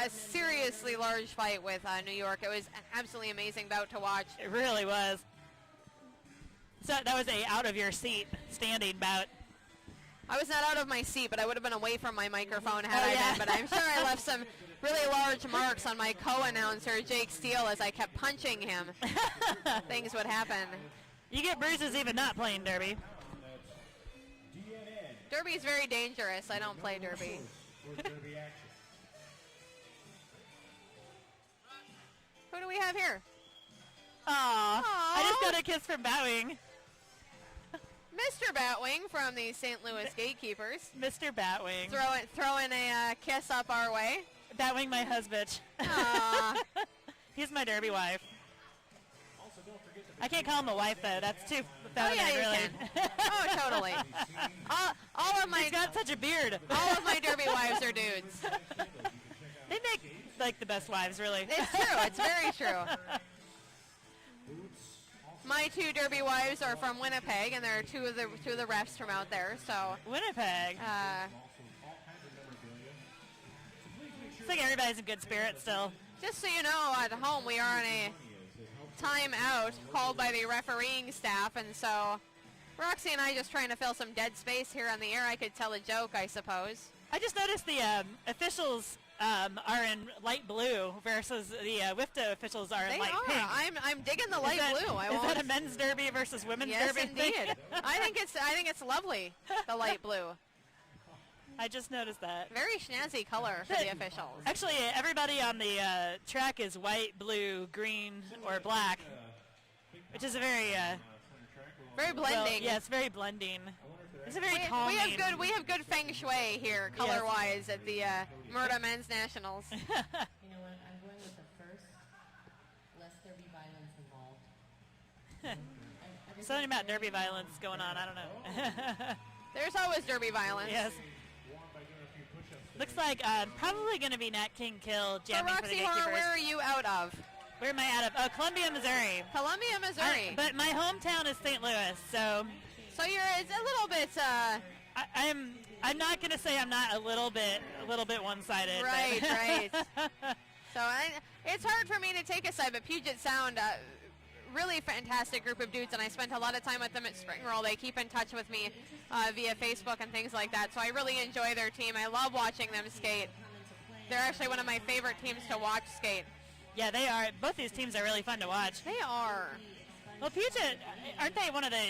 a seriously large fight with New York. It was an absolutely amazing bout to watch. It really was. So that was a out of your seat standing bout. I was not out of my seat, but I would have been away from my microphone had I been. But I'm sure I left some really large marks on my co-announcer, Jake Steele, as I kept punching him. Things would happen. You get bruises even not playing Derby. Derby is very dangerous. I don't play Derby. Who do we have here? Aww. I just got a kiss from Batwing. Mr. Batwing from the St. Louis Gatekeepers. Mr. Batwing. Throwing a kiss up our way. Batwing, my husband. Aww. He's my Derby wife. I can't call him a wife, though. That's too feminine, you really. can. Oh, totally. All of my He's got such a beard. all of my Derby wives are dudes. They make, like, the best wives, really. It's true. It's very true. My two Derby wives are from Winnipeg, and there are two of the refs from out there. So Winnipeg. It's like everybody's in good spirits still. just so you know, at home we are on a timeout called by the refereeing staff, and so Roxy and I just trying to fill some dead space here on the air. I could tell a joke, I suppose. I just noticed the officials are in light blue versus the WIFTA officials are in They light are. pink. I'm digging the light blue. Is that a men's derby versus women's Yes, derby? indeed. I think it's lovely, the light blue. I just noticed that. Very snazzy color for the officials. Actually, everybody on the track is white, blue, green, or black, which is a very Very blending. yes, very blending. It's a very calming. We have good feng shui here, color-wise, at the MRDA Men's Nationals. You know what? I'm going with the first. Less there be violence involved. Something about derby violence going on. I don't know. There's always derby violence. Yes. Looks like probably going to be Nat King Kill So jamming for the Roxy Gatekeepers. Horror, where are you out of? Where am I out of? Oh, Columbia, Missouri. Columbia, Missouri. But my hometown is St. Louis, so So it's a little bit I'm not gonna say I'm not a little bit one-sided. Right, but right. So it's hard for me to take a side, but Puget Sound, really fantastic group of dudes, and I spent a lot of time with them at Spring Roll. They keep in touch with me via Facebook and things like that, so I really enjoy their team. I love watching them skate. They're actually one of my favorite teams to watch skate. Yeah, they are. Both these teams are really fun to watch. They are. Well, Puget, aren't they one of the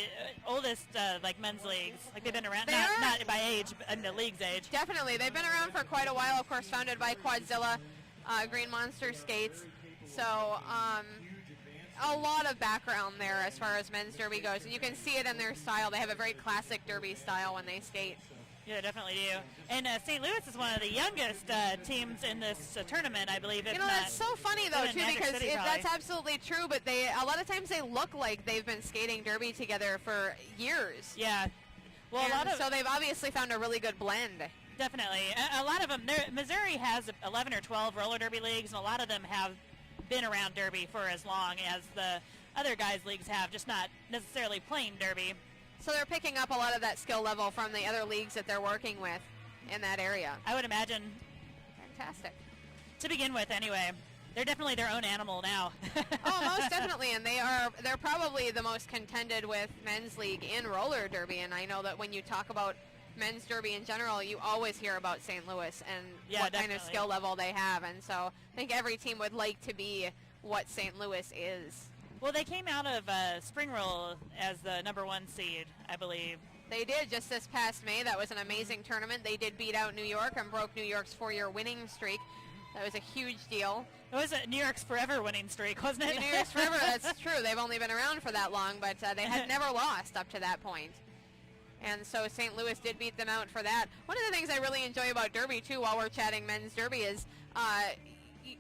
oldest like men's leagues? Like they've been around, They not are. by age, but in the league's age. Definitely. They've been around for quite a while, of course, founded by Quadzilla, Green Monster Skates. So a lot of background there as far as men's derby goes. And you can see it in their style. They have a very classic derby style when they skate. Yeah, definitely do. And St. Louis is one of the youngest teams in this tournament, I believe. You know, that's so funny, though, Even too, Magic because City, probably. that's absolutely true, but a lot of times they look like they've been skating derby together for years. Yeah. Well, And a lot of so they've obviously found a really good blend. definitely. A lot of them. Missouri has 11 or 12 roller derby leagues, and a lot of them have been around derby for as long as the other guys' leagues have, just not necessarily playing derby. So they're picking up a lot of that skill level from the other leagues that they're working with in that area. I would imagine, Fantastic. to begin with anyway. They're definitely their own animal now. Oh, most definitely, and they're probably the most contended with men's league in roller derby, and I know that when you talk about men's derby in general, you always hear about St. Louis and Yeah, what kind of definitely. skill level they have, and so I think every team would like to be what St. Louis is. Well, they came out of Spring Roll as the #1 seed, I believe. They did just this past May. That was an amazing tournament. They did beat out New York and broke New York's 4-year winning streak. That was a huge deal. It was New York's forever winning streak, wasn't it? New York's forever, that's true. They've only been around for that long, but they had never lost up to that point. And so St. Louis did beat them out for that. One of the things I really enjoy about Derby, too, while we're chatting men's Derby is,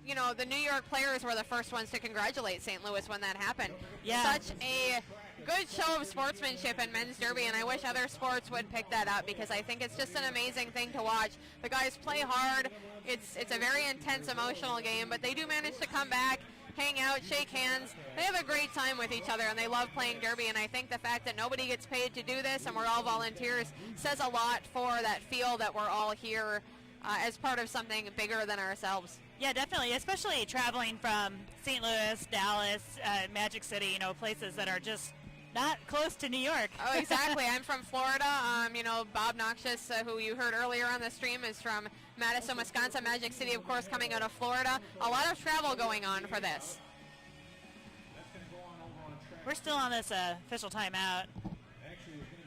you know, the New York players were the first ones to congratulate St. Louis when that happened. Yeah. Such a good show of sportsmanship in men's Derby, and I wish other sports would pick that up because I think it's just an amazing thing to watch. The guys play hard. It's a very intense, emotional game, but they do manage to come back, hang out, shake hands. They have a great time with each other, and they love playing derby, and I think the fact that nobody gets paid to do this and we're all volunteers says a lot for that feel that we're all here as part of something bigger than ourselves. Yeah, definitely, especially traveling from St. Louis, Dallas, Magic City, you know, places that are just not close to New York. Oh, exactly. I'm from Florida. You know, Bob Noxious, who you heard earlier on the stream, is from Madison, Wisconsin. Magic City, of course, coming out of Florida. A lot of travel going on for this. We're still on this official timeout.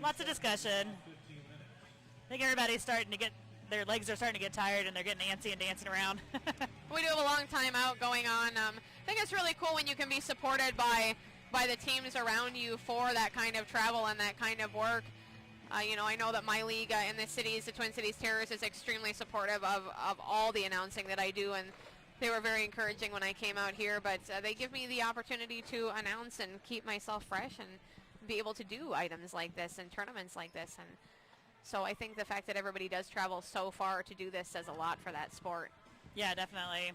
Lots of discussion. I think everybody's starting to get, their legs are starting to get tired and they're getting antsy and dancing around. We do have a long timeout going on. I think it's really cool when you can be supported by the teams around you for that kind of travel and that kind of work. You know, I know that my league in the cities, the Twin Cities Terrors, is extremely supportive of all the announcing that I do, and they were very encouraging when I came out here, but they give me the opportunity to announce and keep myself fresh and be able to do items like this and tournaments like this. And so I think the fact that everybody does travel so far to do this says a lot for that sport. Yeah, definitely.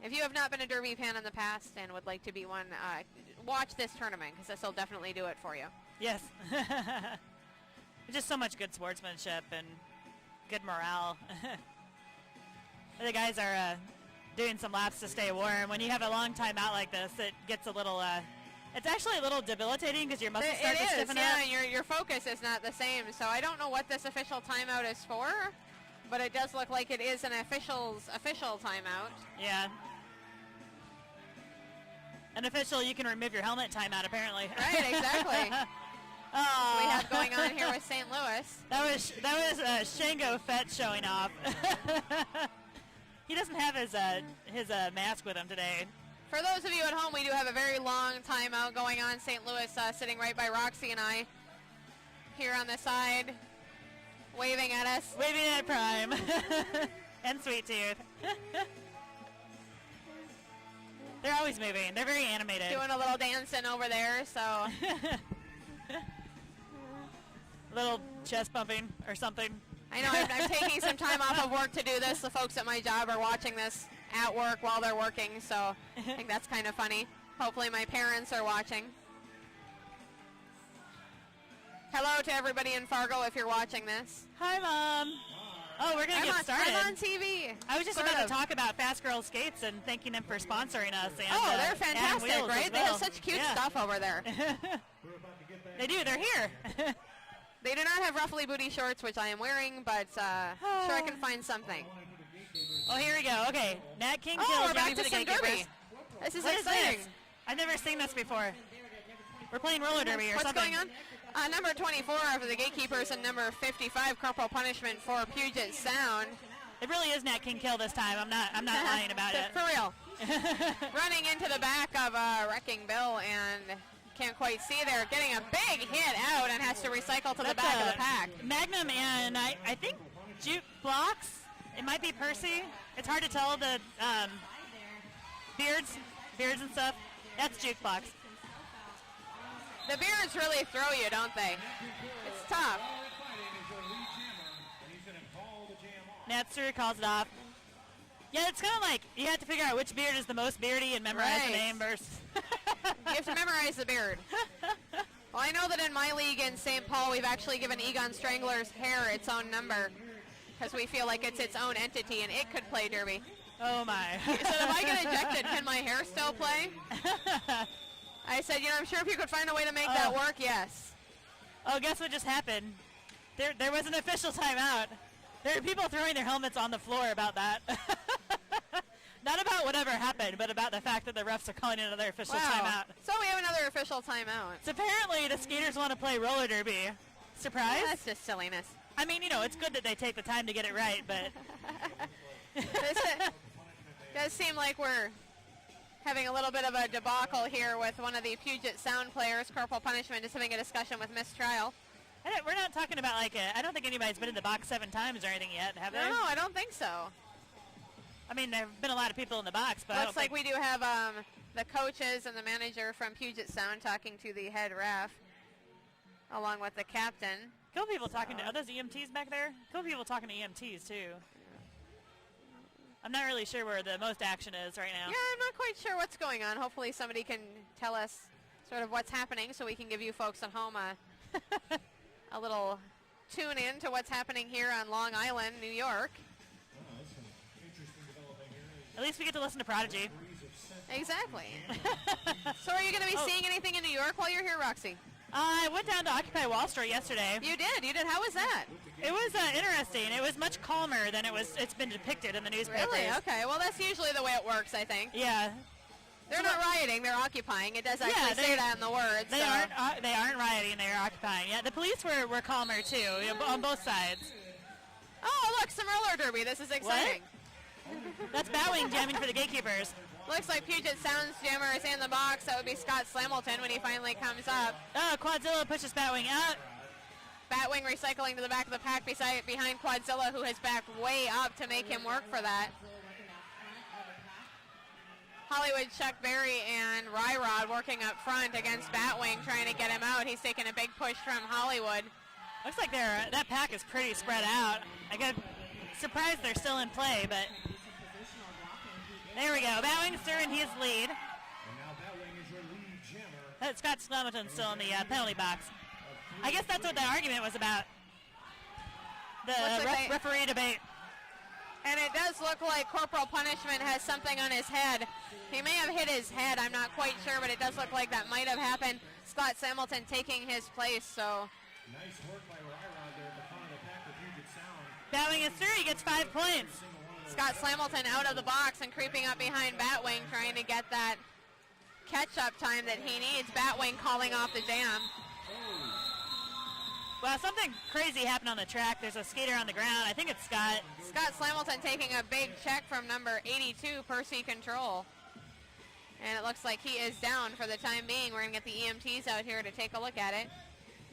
If you have not been a Derby fan in the past and would like to be one, watch this tournament because this will definitely do it for you. Yes. Just so much good sportsmanship and good morale. The guys are doing some laps to stay warm. When you have a long time out like this, it gets a little, it's actually a little debilitating because your muscles start to stiffen yeah, up. your focus is not the same. So I don't know what this official timeout is for, but it does look like it is an official timeout. Yeah. An official, you can remove your helmet timeout, apparently. Right, exactly. Oh. We have going on here with St. Louis. That was Shango Fett showing off. He doesn't have his mask with him today. For those of you at home, we do have a very long timeout going on. St. Louis sitting right by Roxy and I here on the side, waving at us. Waving at Prime. And Sweet Tooth. They're always moving. They're very animated. Doing a little dancing over there, so. Little chest bumping or something. I know I'm taking some time off of work to do this. The folks at my job are watching this at work while they're working, so I think that's kind of funny. Hopefully my parents are watching. Hello to everybody in Fargo if you're watching this. Hi, Mom. Oh, we're going to get started. I'm on TV. I was just about to talk about Fast Girl Skates and thanking them for sponsoring us. And, oh, they're fantastic, Wheels right? as They well. have such cute stuff over there. They do. They're here. They do not have ruffly booty shorts, which I am wearing, but sure I can find something. Oh, here we go. Okay, Nat King Oh, kills we're back jamming for to the some gatekeepers. derby. This is What is exciting. this? I've never seen this before. We're playing roller derby or What's something. going on? Number 24 for the Gatekeepers and number 55 Corporal Punishment for Puget Sound. It really is Nat King kill this time. I'm not lying about it. For real. Running into the back of Wrecking Bill and can't quite see there. Getting a big hit out and has to recycle to the back of the pack. Magnum and I think Juke Blocks. It might be Percy. It's hard to tell the beards and stuff. That's Juke Blocks. The beards really throw you, don't they? It's tough. Natster calls it off. Yeah, it's kind of like you have to figure out which beard is the most beardy and memorize the name versus. You have to memorize the beard. Well, I know that in my league in St. Paul, we've actually given Egon Strangler's hair its own number because we feel like it's its own entity and it could play derby. Oh, my. So if I get ejected, can my hair still play? I said, I'm sure if you could find a way to make that work, yes. Oh, guess what just happened? There was an official timeout. There are people throwing their helmets on the floor about that. Not about whatever happened, but about the fact that the refs are calling another official timeout. So we have another official timeout. So apparently the skaters want to play roller derby. Surprise? Yeah, that's just silliness. I mean, it's good that they take the time to get it right, but... This does seem like we're having a little bit of a debacle here with one of the Puget Sound players, Corporal Punishment, just having a discussion with mistrial. We're not talking about I don't think anybody's been in the box 7 times or anything yet, have they? No, I don't think so. I mean, there have been a lot of people in the box, but Looks like we do have the coaches and the manager from Puget Sound talking to the head ref, along with the captain. Cool people talking to, are those EMTs back there? Cool people talking to EMTs, too. I'm not really sure where the most action is right now. Yeah, I'm not quite sure what's going on. Hopefully somebody can tell us sort of what's happening so we can give you folks at home a little tune in to what's happening here on Long Island, New York. At least we get to listen to Prodigy. Exactly. So are you going to be seeing anything in New York while you're here, Roxy? I went down to Occupy Wall Street yesterday. You did? How was that? It was interesting. It was much calmer than it's been depicted in the newspapers. Really? Okay. Well, that's usually the way it works, I think. Yeah. They're not rioting. They're occupying. It does actually say that in the words. They aren't rioting. They're occupying. Yeah, the police were calmer, too, on both sides. Oh, look, some roller derby. This is exciting. What? That's Batwing jamming for the Gatekeepers. Looks like Puget Sound's jammer is in the box. That would be Scott Slamilton when he finally comes up. Oh, Quadzilla pushes Batwing out. Batwing recycling to the back of the pack behind Quadzilla, who has backed way up to make him work for that. Hollywood, Chuck Berry, and Ryrod working up front against Batwing, trying to get him out. He's taking a big push from Hollywood. Looks like that pack is pretty spread out. I get surprised they're still in play, but there we go. Batwing's still in his lead. And now Batwing is your lead jammer. Scott Slamilton's still in the penalty box. I guess that's what the argument was about. The referee debate. And it does look like Corporal Punishment has something on his head. He may have hit his head, I'm not quite sure, but it does look like that might have happened. Scott Slamilton taking his place, so. Nice work by Ryrod there at the front of the pack for Puget Sound. Batwing is through, he gets 5 points. Scott Slamilton out of the box and creeping up behind Batwing, trying to get that catch-up time that he needs. Batwing calling off the jam. Well, something crazy happened on the track. There's a skater on the ground. I think it's Scott. Scott Slamilton taking a big check from number 82, Percy Control. And it looks like he is down for the time being. We're going to get the EMTs out here to take a look at it.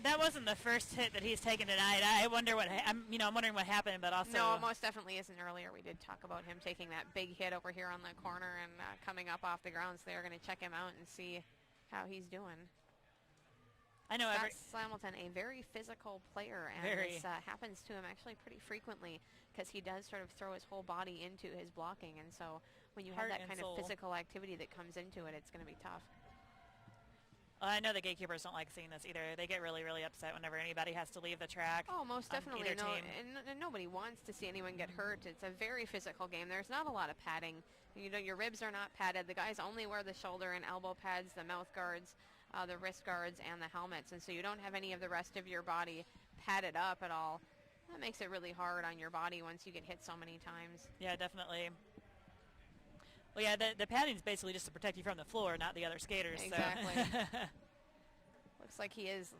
That wasn't the first hit that he's taken tonight. I wonder I'm wondering what happened, but also no, most definitely isn't. Earlier we did talk about him taking that big hit over here on the corner and coming up off the ground. So they're going to check him out and see how he's doing. I know Scott Slamilton, a very physical player, and this happens to him actually pretty frequently because he does sort of throw his whole body into his blocking, and so when you have that kind of physical activity that comes into it, it's going to be tough. I know the gatekeepers don't like seeing this either. They get really, really upset whenever anybody has to leave the track. Oh, most on definitely. either No, team. and nobody wants to see anyone get hurt. It's a very physical game. There's not a lot of padding. You know, your ribs are not padded. The guys only wear the shoulder and elbow pads, the mouth guards, the wrist guards, and the helmets. And so you don't have any of the rest of your body padded up at all. That makes it really hard on your body once you get hit so many times. Yeah, definitely. Well, yeah, the padding is basically just to protect you from the floor, not the other skaters. Exactly. So. Looks like he is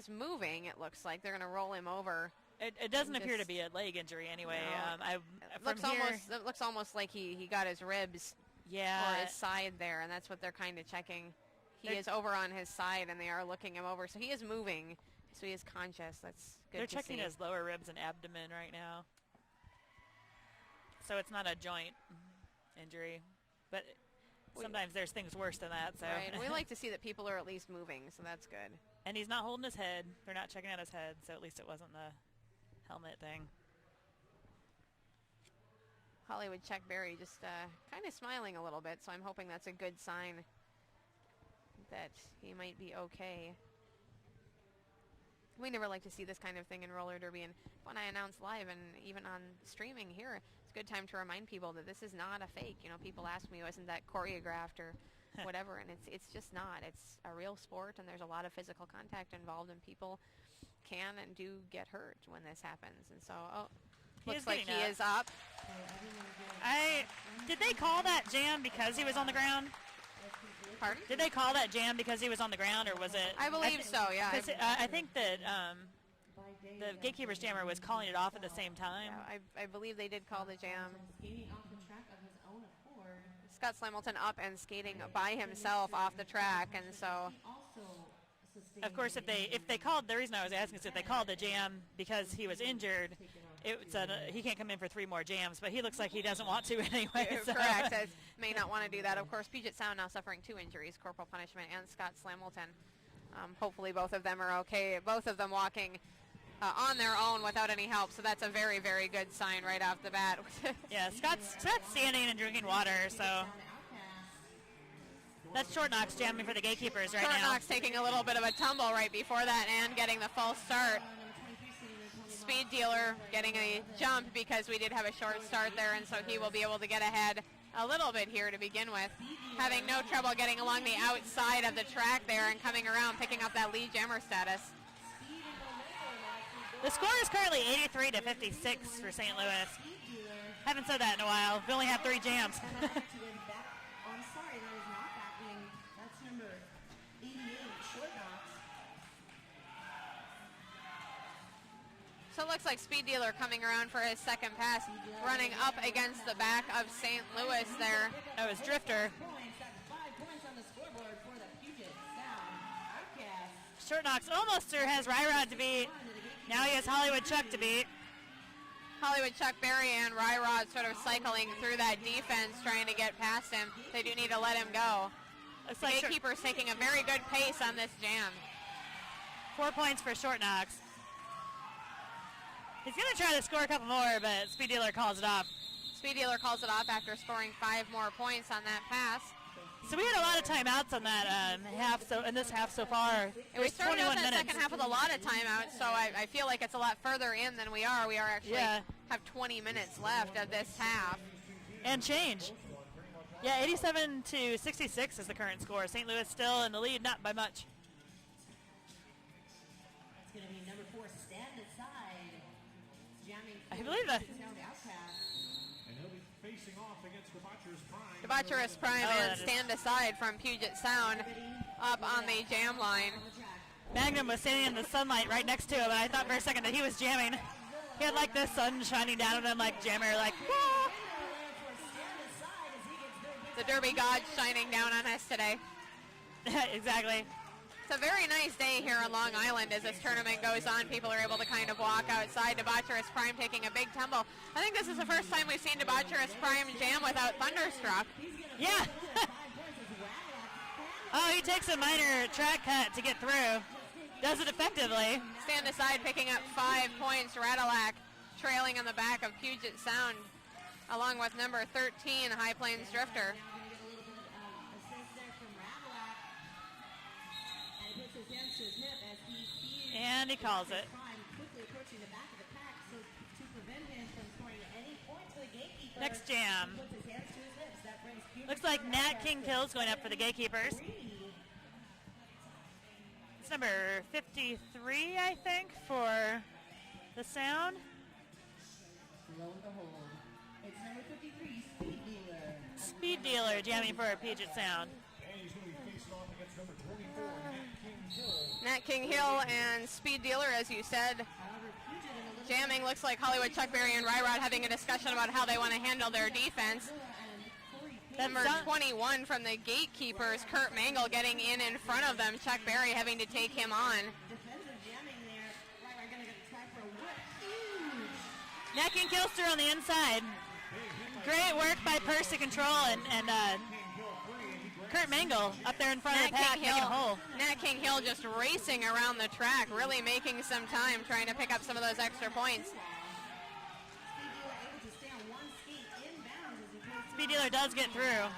moving. It looks like they're going to roll him over. It doesn't appear to Just- be a leg injury anyway. No. It looks almost like he got his ribs yeah, or his side there, and that's what they're kind of checking. He They're- is over on his side, and they are looking him over. So he is moving, so he is conscious. That's good they're to checking see. his lower ribs and abdomen right now. So it's not a joint injury, but sometimes there's things worse than that. So Right. We like to see that people are at least moving, so that's good. and he's not holding his head. They're not checking out his head, so at least it wasn't the helmet thing. Hollywood Chuck Berry just kind of smiling a little bit, so I'm hoping that's a good sign that he might be okay. We never like to see this kind of thing in roller derby, and when I announce live and even on streaming here, it's a good time to remind people that this is not a fake. You know, people ask me, isn't that choreographed or whatever, and it's just not. It's a real sport, and there's a lot of physical contact involved, and people can and do get hurt when this happens. And so, looks like he is up. Did they call that jam because he was on the ground? Pardon? Did they call that jam because he was on the ground, or was it? I believe so, yeah. 'Cause, I think that the gatekeeper's jammer was calling it off at the same time. Yeah, I believe they did call the jam. Skating off the track of his own accord. Scott Slamilton up and skating by himself off the track, and so Also sustained Of course, if they called, the reason I was asking is if they called the jam because he was injured, it said he can't come in for 3 more jams, but he looks like he doesn't want to anyway. So. correct. I may not want to do that. Of course, Puget Sound now suffering 2 injuries, corporal punishment and Scott Slamilton. Hopefully both of them are okay. Both of them walking on their own without any help, so that's a very, very good sign right off the bat. Yeah, Scott's standing and drinking water, so that's Short Knox jamming for the gatekeepers right Short now. Knox taking a little bit of a tumble right before that and getting the false start. Speed Dealer getting a jump because we did have a short start there, and so he will be able to get ahead a little bit here to begin with. Having no trouble getting along the outside of the track there and coming around, picking up that lead jammer status. The score is currently 83 to 56 for St. Louis. Haven't said that in a while. We only have 3 jams. I'm sorry, that is not backing. That's number 88, Short Knox. So it looks like Speed Dealer coming around for his second pass, running up against the back of St. Louis there. That was Drifter. Points, that's 5 points on the scoreboard for the Puget Sound Outcast. Short Knox almost has Ryrod to beat. Now he has Hollywood Chuck to beat. Hollywood Chuck Berry and Ryrod sort of cycling through that defense, trying to get past him. They do need to let him go. Looks The like gatekeeper's taking a very good pace on this jam. 4 points for Short Knox. He's going to try to score a couple more, but Speed Dealer calls it off. Speed Dealer calls it off after scoring 5 more points on that pass. So we had a lot of timeouts on that in this half so far. And we There's started out 21 that minutes. second half with a lot of timeouts, so I feel like it's a lot further in than we are. We are actually have 20 minutes left of this half. And change. Yeah, 87 to 66 is the current score. St. Louis still in the lead, not by much. It's going to be number 4, Stand Aside. Jamming I for believe that. Puget Sound Outcast. And he'll be facing off against Debaucherous Prime. Debaucherous Prime Oh, and that is- Stand Aside from Puget Sound up on the jam line. Magnum was standing in the sunlight right next to him, and I thought for a second that he was jamming. He had like the sun shining down on him like jammer, like, "Whoa." The Derby gods shining down on us today. Exactly. It's a very nice day here on Long Island as this tournament goes on. People are able to kind of walk outside. Debaucherous Prime taking a big tumble. I think this is the first time we've seen Debaucherous Prime jam without Thunderstruck. Yeah. Oh, he takes a minor track cut to get through. Does it effectively. Stand Aside picking up 5 points. Radillac trailing on the back of Puget Sound along with number 13, High Plains Drifter. he calls it. Quickly approaching the back of the pack, so to prevent him from scoring any points for the gatekeeper. Next jam. He puts his hands to his lips. That brings Puget Looks like Sound Nat back King to Kill's going up for the gatekeepers. 3. It's number 53, I think, for the Sound. Lo and behold, it's number 53, Speed Dealer. Speed Dealer jamming for Puget Sound. And he's going to be facing off against number 24, Nat King Hill. Nat King Hill and Speed Dealer, as you said, However, Puget in a little jamming. Looks like Hollywood, Chuck Berry, and Ryrod having a discussion about how they want to handle their defense. and Corey Payne. That's Number not- 21 from the gatekeepers, Kurt Mangle, getting in front of them. Chuck Berry having to take him on. Defensive jamming there. Right, we're going to get a try for a whip. Huge. Nat King Kill's through on the inside. Great work by Purse to control and Kurt Mangle up there in front of the pack making a hole. Nat King Hill just racing around the track, really making some time trying to pick up some of those extra points. Speed Dealer able to stay on one skate inbounds as he goes Speed Dealer does get through.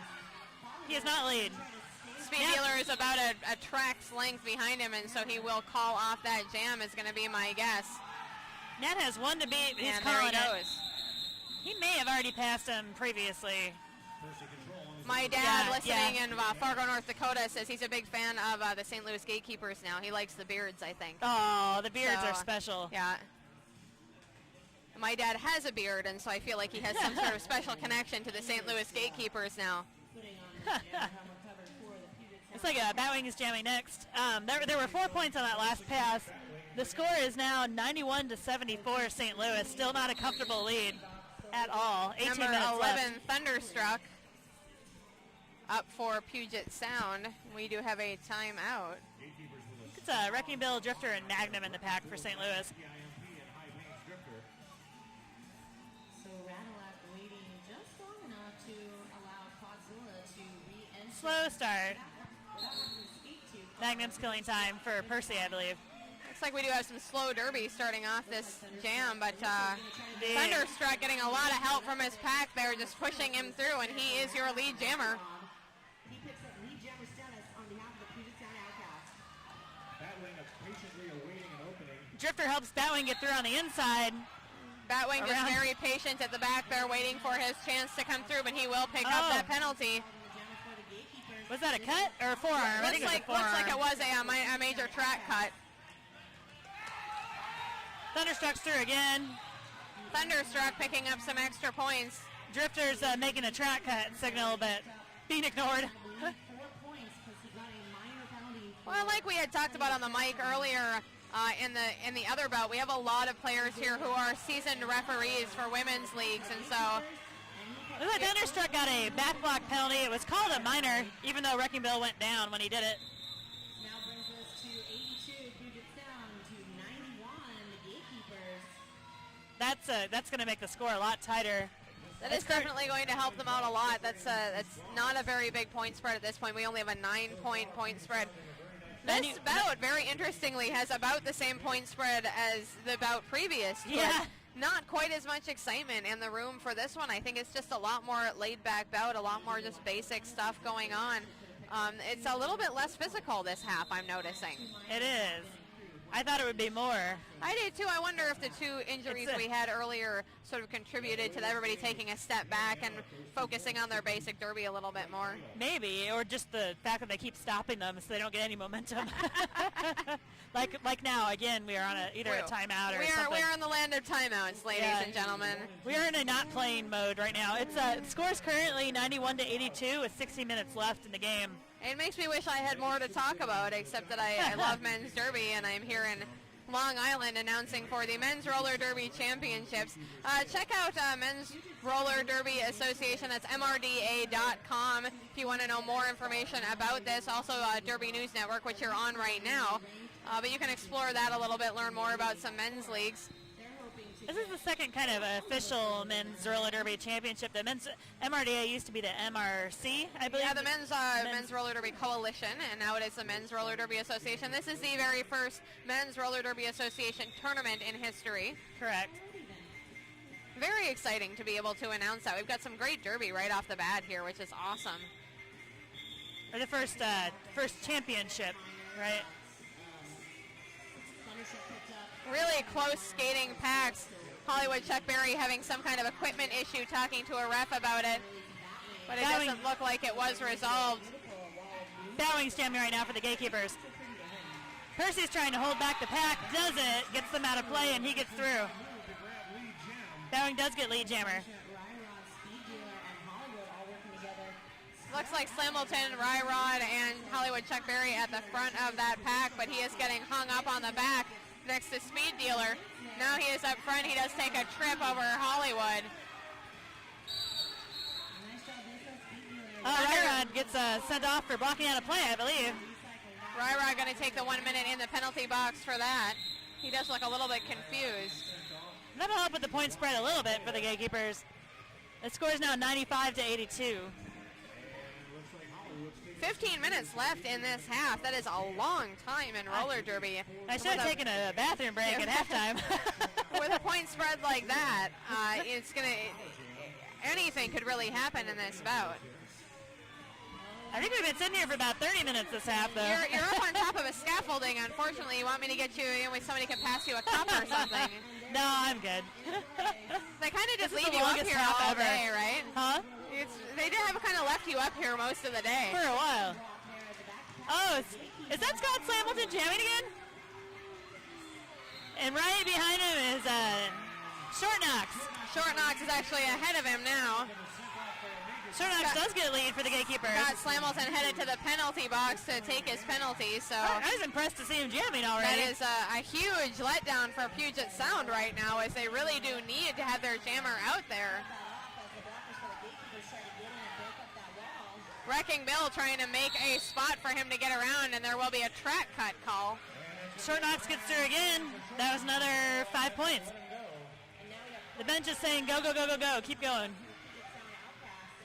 He is not lead. Speed Yep. Dealer is about a track's length behind him, and so he will call off that jam, is going to be my guess. Nat has one to beat. He's And there calling he it. goes. He may have already passed him previously. My dad, Yeah, listening yeah. in Fargo, North Dakota, says he's a big fan of the St. Louis Gatekeepers now. He likes the beards, I think. Oh, the beards So, are special. Yeah. My dad has a beard, and so I feel like he has some sort of special connection to the St. Louis Gatekeepers now. putting on the jam recovered for the Puget Sound. Looks like Batwing is jamming next. There were 4 points on that last pass. The score is now 91-74 St. Louis. Still not a comfortable lead at all. 18 Number minutes 11, left. Thunderstruck, up for Puget Sound. We do have a timeout. It's a Wrecking Bill, Drifter, and Magnum in the pack for St. Louis. So Radillac waiting just long enough to allow Quadzilla to re-enter. Slow start. Without having to speak to Magnum's killing time for Percy, I believe. Looks like we do have some slow derby starting off this jam, but Indeed. Thunderstruck getting a lot of help from his pack there, just pushing him through, and he is your lead jammer. He picks up lead jammer status on behalf of the Puget Sound Outcasts. Batwing patiently awaiting an opening. Drifter helps Batwing get through on the inside. Batwing just Around. very patient at the back there, waiting for his chance to come through, but he will pick up Oh. that penalty. The jammer for the gatekeepers. Was that a cut or a forearm? I think it was a Looks like it forearm. was a major track cut. Thunderstruck's through again. Thunderstruck picking up some extra points. Drifter's making a track cut signal, but being ignored. 4 points because he got a minor penalty. Well, like we had talked about on the mic earlier in the other bout, we have a lot of players here who are seasoned referees for women's leagues, and so Looks like Thunderstruck got a back block penalty. It was called a minor, even though Wrecking Bill went down when he did it. Now brings us to 82 Puget Sound to 91 the gatekeepers. That's going to make the score a lot tighter. that is definitely going to help them out a lot. That's not a very big point spread at this point. We only have a 9-point spread. This bout, very interestingly, has about the same point spread as the bout previous to it. Yeah. Not quite as much excitement in the room for this one. I think it's just a lot more laid-back bout, a lot more just basic stuff going on. It's a little bit less physical this half, I'm noticing. It is. I thought it would be more. I did too. I wonder if the two injuries we had earlier sort of contributed to everybody taking a step back and focusing on their basic derby a little bit more. Maybe, or just the fact that they keep stopping them so they don't get any momentum. like now, again, we are on either a timeout or something. We are in the land of timeouts, ladies and gentlemen. We are in a not playing mode right now. It's the score's currently 91-82 with 60 minutes left in the game. It makes me wish I had more to talk about, except that I love men's derby, and I'm here in Long Island announcing for the Men's Roller Derby Championships. Check out Men's Roller Derby Association. That's MRDA.com if you want to know more information about this. Also, Derby News Network, which you're on right now. But you can explore that a little bit, learn more about some men's leagues. This is the second kind of official men's roller derby championship. The men's MRDA used to be the MRC, I believe. Yeah, the men's Roller Derby Coalition, and now it is the Men's Roller Derby Association. This is the very first Men's Roller Derby Association tournament in history. Correct. Very exciting to be able to announce that. We've got some great derby right off the bat here, which is awesome. Or the first championship, right? Really close skating packs. Hollywood Chuck Berry having some kind of equipment issue, talking to a ref about it. But it doesn't look like it was resolved. Bowing's jamming right now for the gatekeepers. Percy's trying to hold back the pack, does it, gets them out of play, and he gets through. Bowing does get lead jammer. Looks like Slamilton, Ryrod, and Hollywood Chuck Berry at the front of that pack, but he is getting hung up on the back next to Speed Dealer. Now he is up front. He does take a trip over Hollywood. Ryrod gets sent off for blocking out a play, I believe. Ryrod going to take the 1 minute in the penalty box for that. He does look a little bit confused. That'll help with the point spread a little bit for the gatekeepers. The score is now 95-82. 15 minutes left in this half. That is a long time in roller derby. I should have taken a bathroom break at halftime. With a point spread like that, it's going to... Anything could really happen in this bout. I think we've been sitting here for about 30 minutes this half, though. You're up on top of a scaffolding. Unfortunately, you want me to get you in when somebody can pass you a cup or something. No, I'm good. They kind of just This is leave the you up longest here half all ever. day, right? Huh? They did have kind of left you up here most of the day. For a while. Oh, is that Scott Slamilton jamming again? And right behind him is Short Knox. Short Knox is actually ahead of him now. Short Knox does get a lead for the gatekeepers. Scott Slamilton headed to the penalty box to take his penalty, so... I was impressed to see him jamming already. That is a huge letdown for Puget Sound right now, as they really do need to have their jammer out there. Wrecking Bill trying to make a spot for him to get around, and there will be a track cut call. Short Knox gets through again. That was another 5 points. The bench is saying, go, go, go, go, go. Keep going.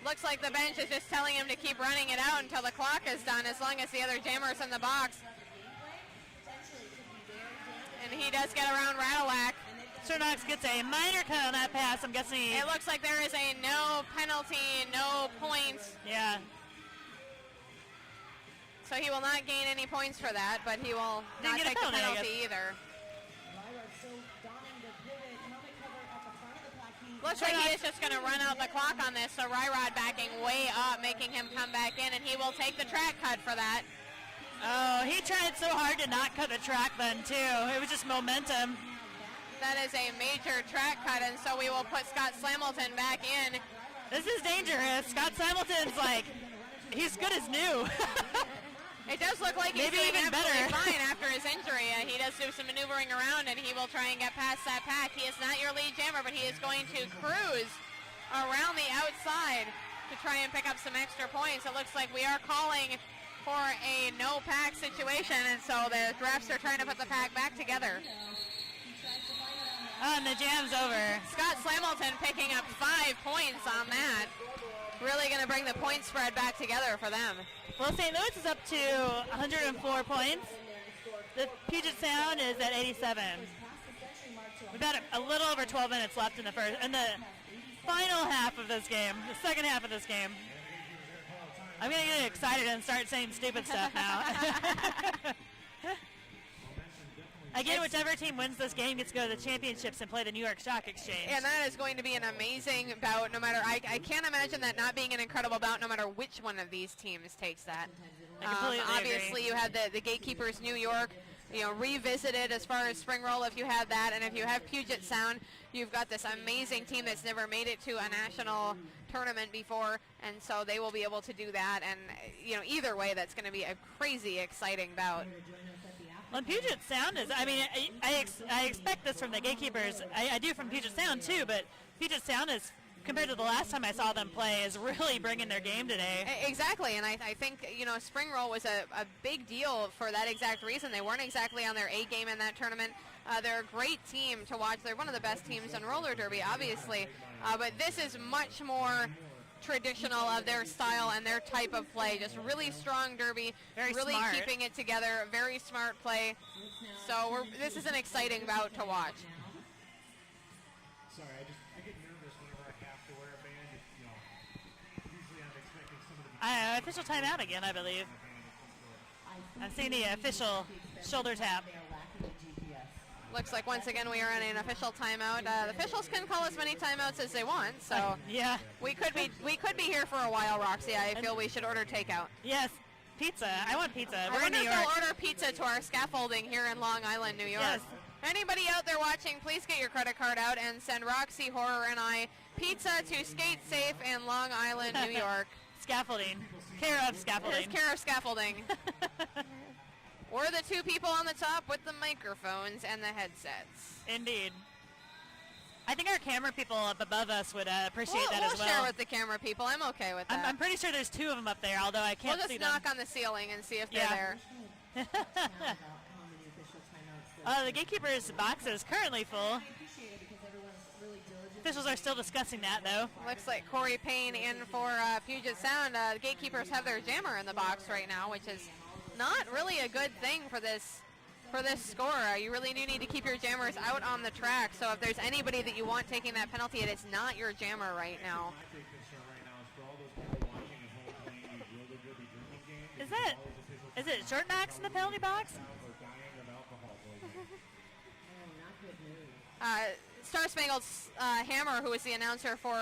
Looks like the bench is just telling him to keep running it out until the clock is done, as long as the other jammer's in the box. And he does get around Radillac. Short Knox gets a minor cut on that pass. I'm guessing It looks like there is a no penalty, no points. Yeah. So he will not gain any points for that, but he will Didn't not get a take the penalty, I penalty either. Looks like he is just going to run out the clock on this, so Ryrod backing way up, making him come back in, and he will take the track cut for that. Oh, he tried so hard to not cut the track then, too. It was just momentum. That is a major track cut, and so we will put Scott Slamilton back in. This is dangerous. Scott Slamilton's like, he's good as new. It does look like he's Maybe doing even absolutely better. fine after his injury. He does do some maneuvering around, and he will try and get past that pack. He is not your lead jammer, but he is going to cruise around the outside to try and pick up some extra points. It looks like we are calling for a no pack situation, and so the refs are trying to put the pack back together. And the jam's over. Scott Slamilton picking up 5 points on that. Really going to bring the point spread back together for them. Well, St. Louis is up to 104 points. The Puget Sound is at 87. We've got a little over 12 minutes left in the final half of this game, the second half of this game. I'm going to get excited and start saying stupid stuff now. Again, whichever team wins this game gets to go to the championships and play the New York Stock Exchange. And that is going to be an amazing bout. No matter, I can't imagine that not being an incredible bout, no matter which one of these teams takes that. I completely obviously, agree. you had the Gatekeepers New York, revisited as far as spring roll if you have that, and if you have Puget Sound, you've got this amazing team that's never made it to a national tournament before, and so they will be able to do that. And either way, that's going to be a crazy exciting bout. Well, Puget Sound is, I expect this from the Gatekeepers. I do from Puget Sound too, but Puget Sound is, compared to the last time I saw them play, is really bringing their game today. Exactly, and I think, spring roll was a big deal for that exact reason. They weren't exactly on their A game in that tournament. They're a great team to watch. They're one of the best teams in roller derby, obviously, but this is much more traditional of their style and their type of play. Just really strong derby, Very really smart. keeping it together, very smart play. So this is an exciting bout to watch. Sorry, I get nervous whenever I have to wear a band. Usually I'm expecting somebody to be Official timeout again, I believe. I'm seeing the official shoulder tap. They are lacking the GPS. Looks like once again we are in an official timeout. The officials can call as many timeouts as they want, so yeah. we could be here for a while, Roxy. I feel we should order takeout. Yes, pizza. I want pizza. I We're in wonder New if York. they'll order pizza to our scaffolding here in Long Island, New York. Yes. Anybody out there watching, please get your credit card out and send Roxy, Horror, and I pizza to Skate Safe in Long Island, New York. Scaffolding. Care of scaffolding. Here's care of scaffolding. We're the two people on the top with the microphones and the headsets. Indeed. I think our camera people up above us would appreciate that We'll as well. share with the camera people. I'm okay with that. I'm pretty sure there's 2 of them up there, although I can't We'll see just knock them. on the ceiling and see if they're Yeah. there. About how many official timeouts there The gatekeeper's box is currently full. I appreciate it because everyone's really diligent. Officials are still discussing that, though. Looks like Corey Payne in for Puget Sound. The gatekeepers have their jammer in the box right now, which is not really a good thing for this score. You really do need to keep your jammers out on the track. So if there's anybody that you want taking that penalty, it is not your jammer right now. My big concern right now is for all those people watching at home playing these roller derby drinking games. Is it short knocks in the penalty box? Or dying of alcohol poisoning. Oh, not good news. Star Spangled Hammer, who is the announcer for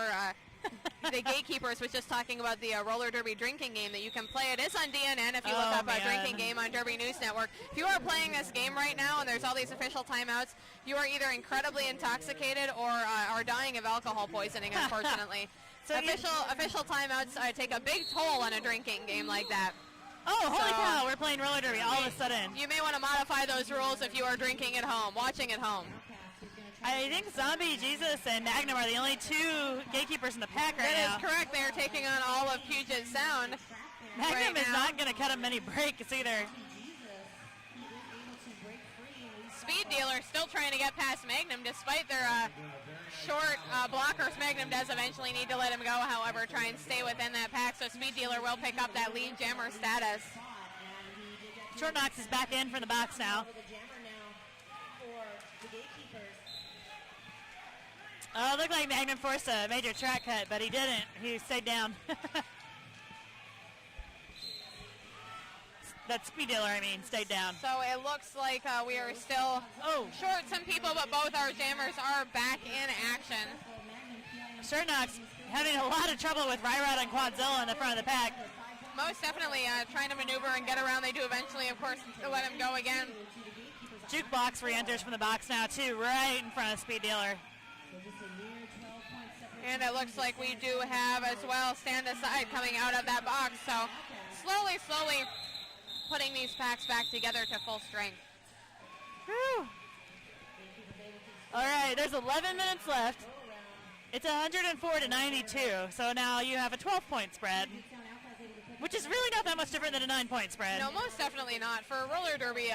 the gatekeepers, was just talking about the roller derby drinking game that you can play. It is on DNN if you look Oh, up a man. drinking game on Derby News Network. If you are playing this game right now and there's all these official timeouts, you are either incredibly intoxicated or are dying of alcohol poisoning, unfortunately. So you- official timeouts take a big toll on a drinking game like that. Oh, holy So- cow, we're playing roller derby all of a sudden. You may want to modify those rules if you are drinking at home, watching at home. I think Zombie Jesus and Magnum are the only 2 gatekeepers in the pack right That now. is correct. They are taking on all of Puget Sound. Magnum right is now. not going to cut him many breaks either. Speed Dealer still trying to get past Magnum despite their short blockers. Magnum does eventually need to let him go, however, try and stay within that pack, so Speed Dealer will pick up that lead jammer status. Short knocks is back in from the box now. The jammer now for the gatekeepers. Oh, it looked like Magnum forced a major track cut, but he didn't. He stayed down. That Speed Dealer, I mean, stayed down. So it looks like we are still short some people, but both our jammers are back in action. Short knocks having a lot of trouble with Ryrod and Quadzilla in the front of the pack. Most definitely trying to maneuver and get around. They do eventually, of course, let him go again. Jukebox re-enters from the box now, too, right in front of Speed Dealer. And it looks like we do have as well stand aside coming out of that box. So slowly putting these packs back together to full strength. Whew. All right, there's 11 minutes left. It's 104-92, so now you have a 12-point spread, which is really not that much different than a 9-point spread. No, most definitely not. For roller derby,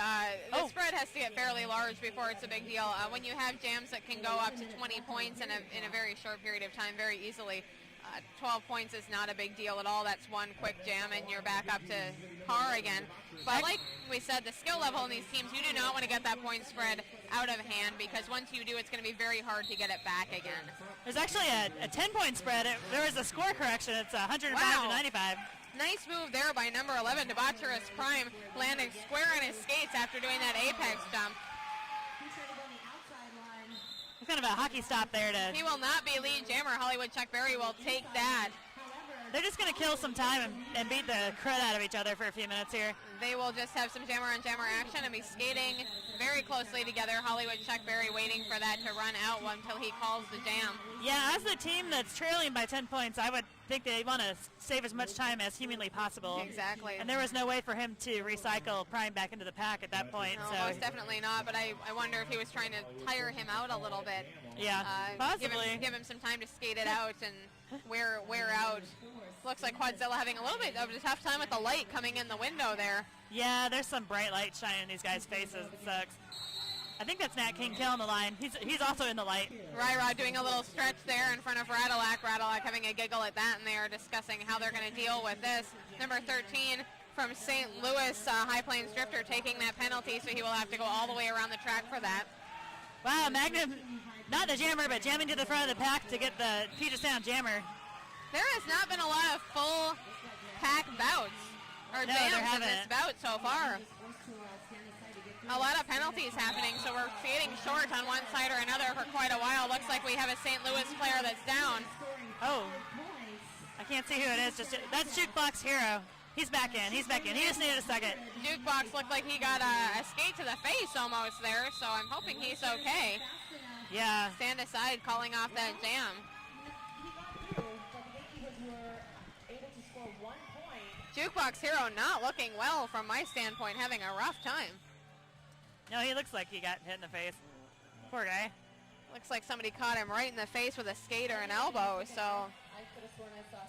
the spread has to get fairly large before it's a big deal. When you have jams that can go up to 20 points in a very short period of time very easily, 12 points is not a big deal at all. That's one quick jam and you're back up to par again. But like we said, the skill level in these teams, you do not want to get that point spread out of hand because once you do, it's going to be very hard to get it back again. There's actually a 10-point spread. There was a score correction. It's 105-95. Nice move there by number 11, Debaucherous Prime, landing square on his skates after doing that apex jump. It's kind of a hockey stop there. He will not be lead jammer. Hollywood Chuck Berry will take that. They're just going to kill some time and beat the crud out of each other for a few minutes here. They will just have some jammer-on-jammer action and be skating very closely together. Hollywood Chuck Berry waiting for that to run out until he calls the jam. Yeah, as the team that's trailing by 10 points, I would think they want to save as much time as humanly possible. Exactly. And there was no way for him to recycle Prime back into the pack at that point. No, so most definitely not, but I wonder if he was trying to tire him out a little bit. Yeah, possibly. Give him some time to skate it out and wear out. Looks like Quadzilla having a little bit of a tough time with the light coming in the window there. Yeah, there's some bright light shining in these guys' faces. It sucks. I think that's Nat King Kill on the line. He's also in the light. Ryrod doing a little stretch there in front of Radillac. Radillac having a giggle at that, and they are discussing how they're going to deal with this. Number 13 from St. Louis, High Plains Drifter, taking that penalty, so he will have to go all the way around the track for that. Wow, Magnum, not the jammer, but jamming to the front of the pack to get the Puget Sound jammer. There has not been a lot of full pack bouts or No, there jams in this haven't. bout so far. A lot of penalties happening, so we're skating short on one side or another for quite a while. Looks like we have a St. Louis player that's down. Oh, I can't see who it is. That's Jukebox Hero. He's back in. He just needed a second. Jukebox looked like he got a skate to the face almost there, so I'm hoping he's okay. Yeah. Stand aside, calling off that jam. Jukebox Hero not looking well from my standpoint, having a rough time. No, he looks like he got hit in the face. Poor guy. Looks like somebody caught him right in the face with a skate or an elbow, so.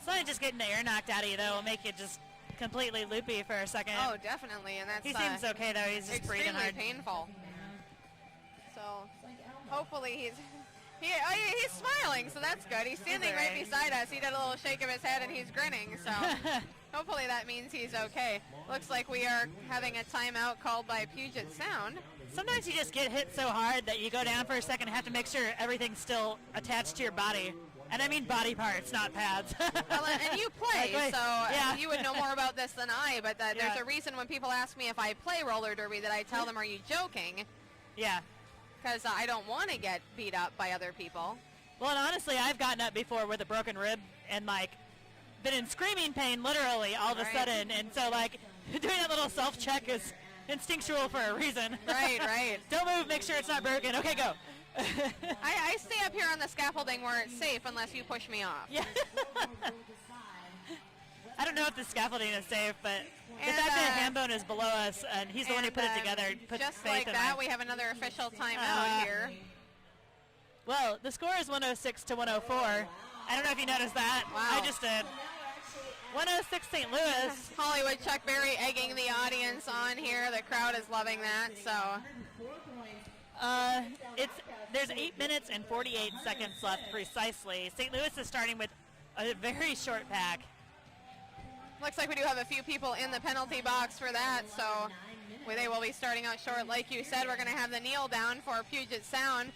Sometimes just getting the air knocked out of you, though, will make you just completely loopy for a second. Oh, definitely, and that's He seems okay, though. He's just breathing extremely hard. painful. So, hopefully he's smiling, so that's good. He's standing all right. right beside us. He did a little shake of his head, and he's grinning, so hopefully that means he's okay. Looks like we are having a timeout called by Puget Sound. Sometimes you just get hit so hard that you go down for a second and have to make sure everything's still attached to your body. And I mean body parts, not pads. Well, and you play, Like, so yeah. you would know more about this than I, but there's Yeah. a reason when people ask me if I play roller derby that I tell them, are you joking? Yeah. Because I don't want to get beat up by other people. Well, and honestly, I've gotten up before with a broken rib and, like, been in screaming pain literally all of a Right. sudden. And so, like, doing that little self-check is instinctual for a reason. Right. Don't move, make sure it's not broken. Okay, go. I stay up here on the scaffolding where it's safe unless you push me off. Yeah. I don't know if the scaffolding is safe, but the And, fact that Hambone is below us and he's the one who put it together puts just faith like in that, mine. we have another official timeout here. Well, the score is 106 to 104. I don't know if you noticed that. Wow. I just did. 106 St. Louis. Hollywood Chuck Berry egging the audience on here. The crowd is loving that. So There's 8 minutes and 48 seconds left precisely. St. Louis is starting with a very short pack. looks like we do have a few people in the penalty box for that. So they will be starting out short. Like you said, we're going to have the kneel down for Puget Sound.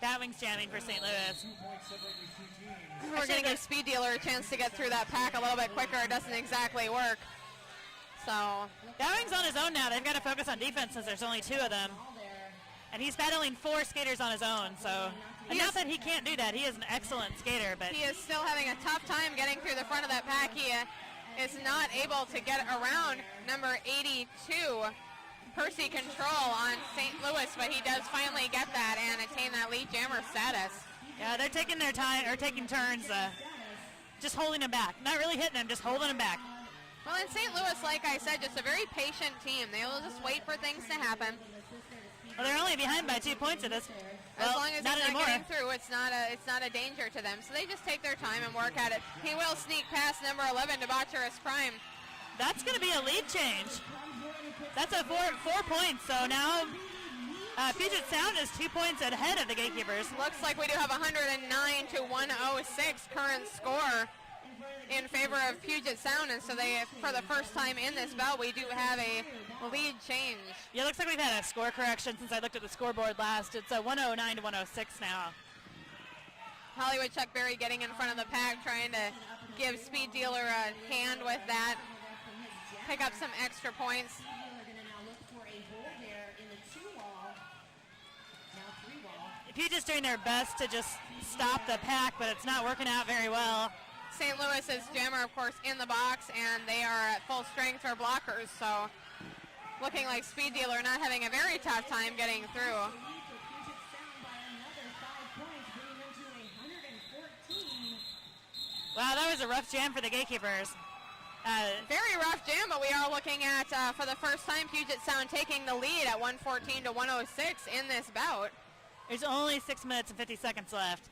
Batwing's jamming for St. Louis. We're going to give Speed Dealer a chance to get through that pack a little bit quicker. It doesn't exactly work. So Batwing's on his own now. They've got to focus on defense since there's only 2 of them. And he's battling 4 skaters on his own. So, and not that he can't do that. He is an excellent skater, but he is still having a tough time getting through the front of that pack. He is not able to get around number 82, Percy Control on St. Louis, but he does finally get that and attain that lead jammer status. yeah, they're taking their time, or taking turns, just holding him back. Not really hitting him, just holding him back. Well, in St. Louis, like I said, just a very patient team. They'll just wait for things to happen. Well, they're only behind by 2 points at this. As Well, long as not he's not anymore. getting through, it's not a danger to them. So they just take their time and work at it. He will sneak past number 11, Debaucherous Prime. That's going to be a lead change. That's a 4 points. So now Puget Sound is 2 points ahead of the Gatekeepers. Looks like we do have 109 to 106 current score in favor of Puget Sound, and so they, for the first time in this bout, we do have a lead change. Yeah, looks like we've had a score correction since I looked at the scoreboard last. It's 109 to 106 now. Hollywood Chuck Berry getting in front of the pack, trying to give Speed Dealer a hand with that, pick up some extra points. Puget's doing their best to just stop the pack, but it's not working out very well. St. Louis's jammer, of course, in the box, and they are at full strength for blockers, so looking like Speed Dealer not having a very tough time getting through. Wow, that was a rough jam for the Gatekeepers. Very rough jam, but we are looking at, for the first time, Puget Sound taking the lead at 114 to 106 in this bout. There's only 6 minutes and 50 seconds left.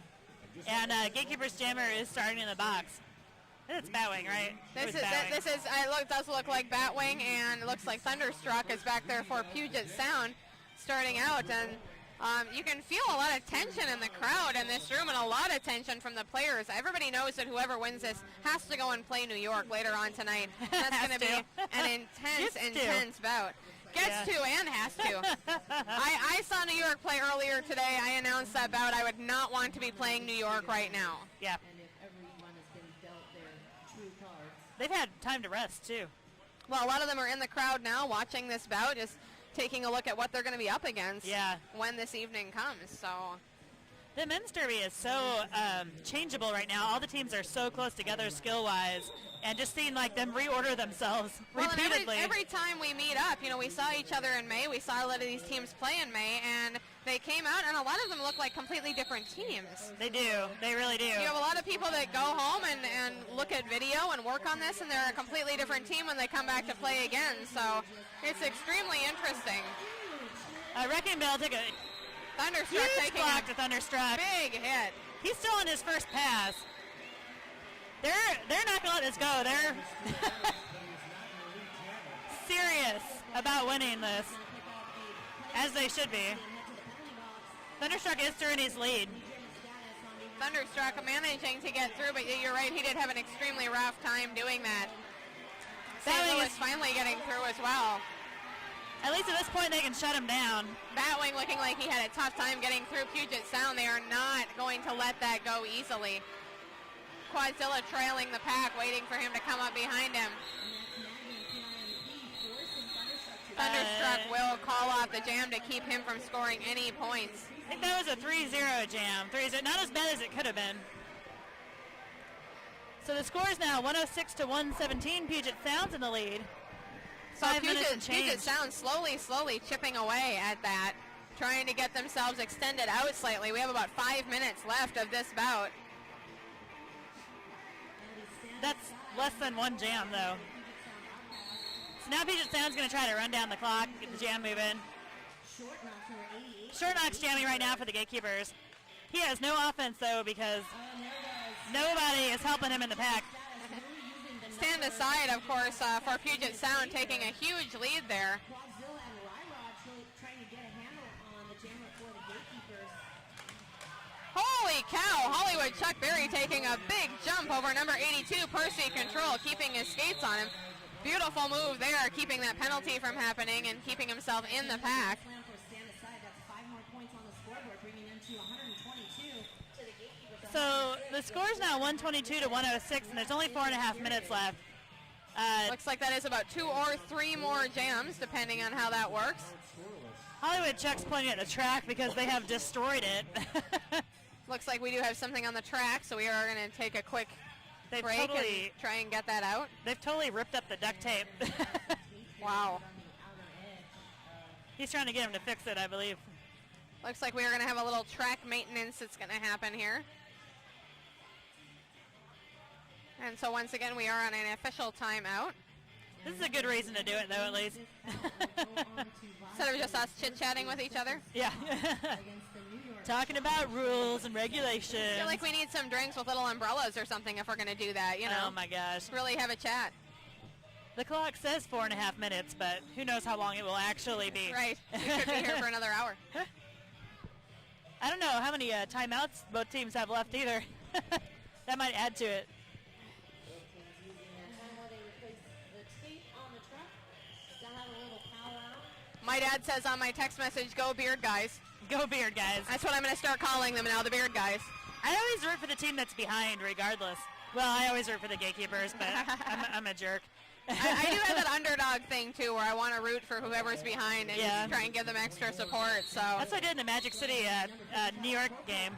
And Gatekeepers jammer is starting in the box. It's Batwing, right? This does look like Batwing, and it looks like Thunderstruck is back there for Puget Sound starting out. And you can feel a lot of tension in the crowd in this room and a lot of tension from the players. Everybody knows that whoever wins this has to go and play New York later on tonight. That's going to be an intense bout. Gets to and has to. I saw New York play earlier today. I announced that bout. I would not want to be playing New York right now. Yeah. And if everyone has been dealt their true cards. They've had time to rest, too. Well, a lot of them are in the crowd now watching this bout, just taking a look at what they're going to be up against when this evening comes. So the men's derby is so changeable right now. All the teams are so close together skill-wise, and just seeing like them reorder themselves repeatedly. And every time we meet up, you know, we saw each other in May. We saw a lot of these teams play in May, and they came out, and a lot of them look like completely different teams. They do. They really do. You have a lot of people that go home and look at video and work on this, and they're a completely different team when they come back to play again. So it's extremely interesting. Wrecking Bell took a Thunderstruck huge taking block to Thunderstruck. Big hit. He's still on his first pass. They're not going to let this go. They're serious about winning this, as they should be. Thunderstruck is Tyrrhenny's lead. Thunderstruck managing to get through, but you're right, he did have an extremely rough time doing that. St. Louis finally getting through as well. At least at this point they can shut him down. Batwing looking like he had a tough time getting through Puget Sound. They are not going to let that go easily. Quadzilla trailing the pack, waiting for him to come up behind him. Thunderstruck will call off the jam to keep him from scoring any points. I think that was a 3-0 jam. 3-0, not as bad as it could have been. So the score is now 106-117. Puget Sound's in the lead. So Puget Sound slowly chipping away at that, trying to get themselves extended out slightly. We have about 5 minutes left of this bout. That's less than one jam, though. So now Puget Sound's going to try to run down the clock, get the jam moving. Short Knock's jamming right now for the Gatekeepers. He has no offense, though, because nobody is helping him in the pack. Stand aside, of course, for Puget Sound taking a huge lead there. Holy cow, Hollywood Chuck Berry taking a big jump over number 82, Percy Control, keeping his skates on him. Beautiful move there, keeping that penalty from happening and keeping himself in the pack. So the score is now 122-106, and there's only 4.5 minutes left. Looks like that is about 2 or 3 more jams, depending on how that works. Hollywood Chuck's pointing at the track because they have destroyed it. Looks like we do have something on the track, so we are going to take a quick break and try and get that out. They've totally ripped up the duct tape. Wow. He's trying to get him to fix it, I believe. Looks like we are going to have a little track maintenance that's going to happen here. And so once again, we are on an official timeout. This is a good reason to do it, though, at least. Instead of just us chit-chatting with each other. Yeah. Talking about rules and regulations. I feel like we need some drinks with little umbrellas or something if we're going to do that, you know. Oh, my gosh. Really have a chat. The clock says 4.5 minutes, but who knows how long it will actually be. Right. We could be here for another hour. I don't know how many timeouts both teams have left either. That might add to it. My dad says on my text message, go Beard Guys. Go Beard Guys. That's what I'm going to start calling them now, the Beard Guys. I always root for the team that's behind, regardless. Well, I always root for the Gatekeepers, but I'm a jerk. I do have that underdog thing, too, where I want to root for whoever's behind and just try and give them extra support. So that's what I did in the Magic City New York game.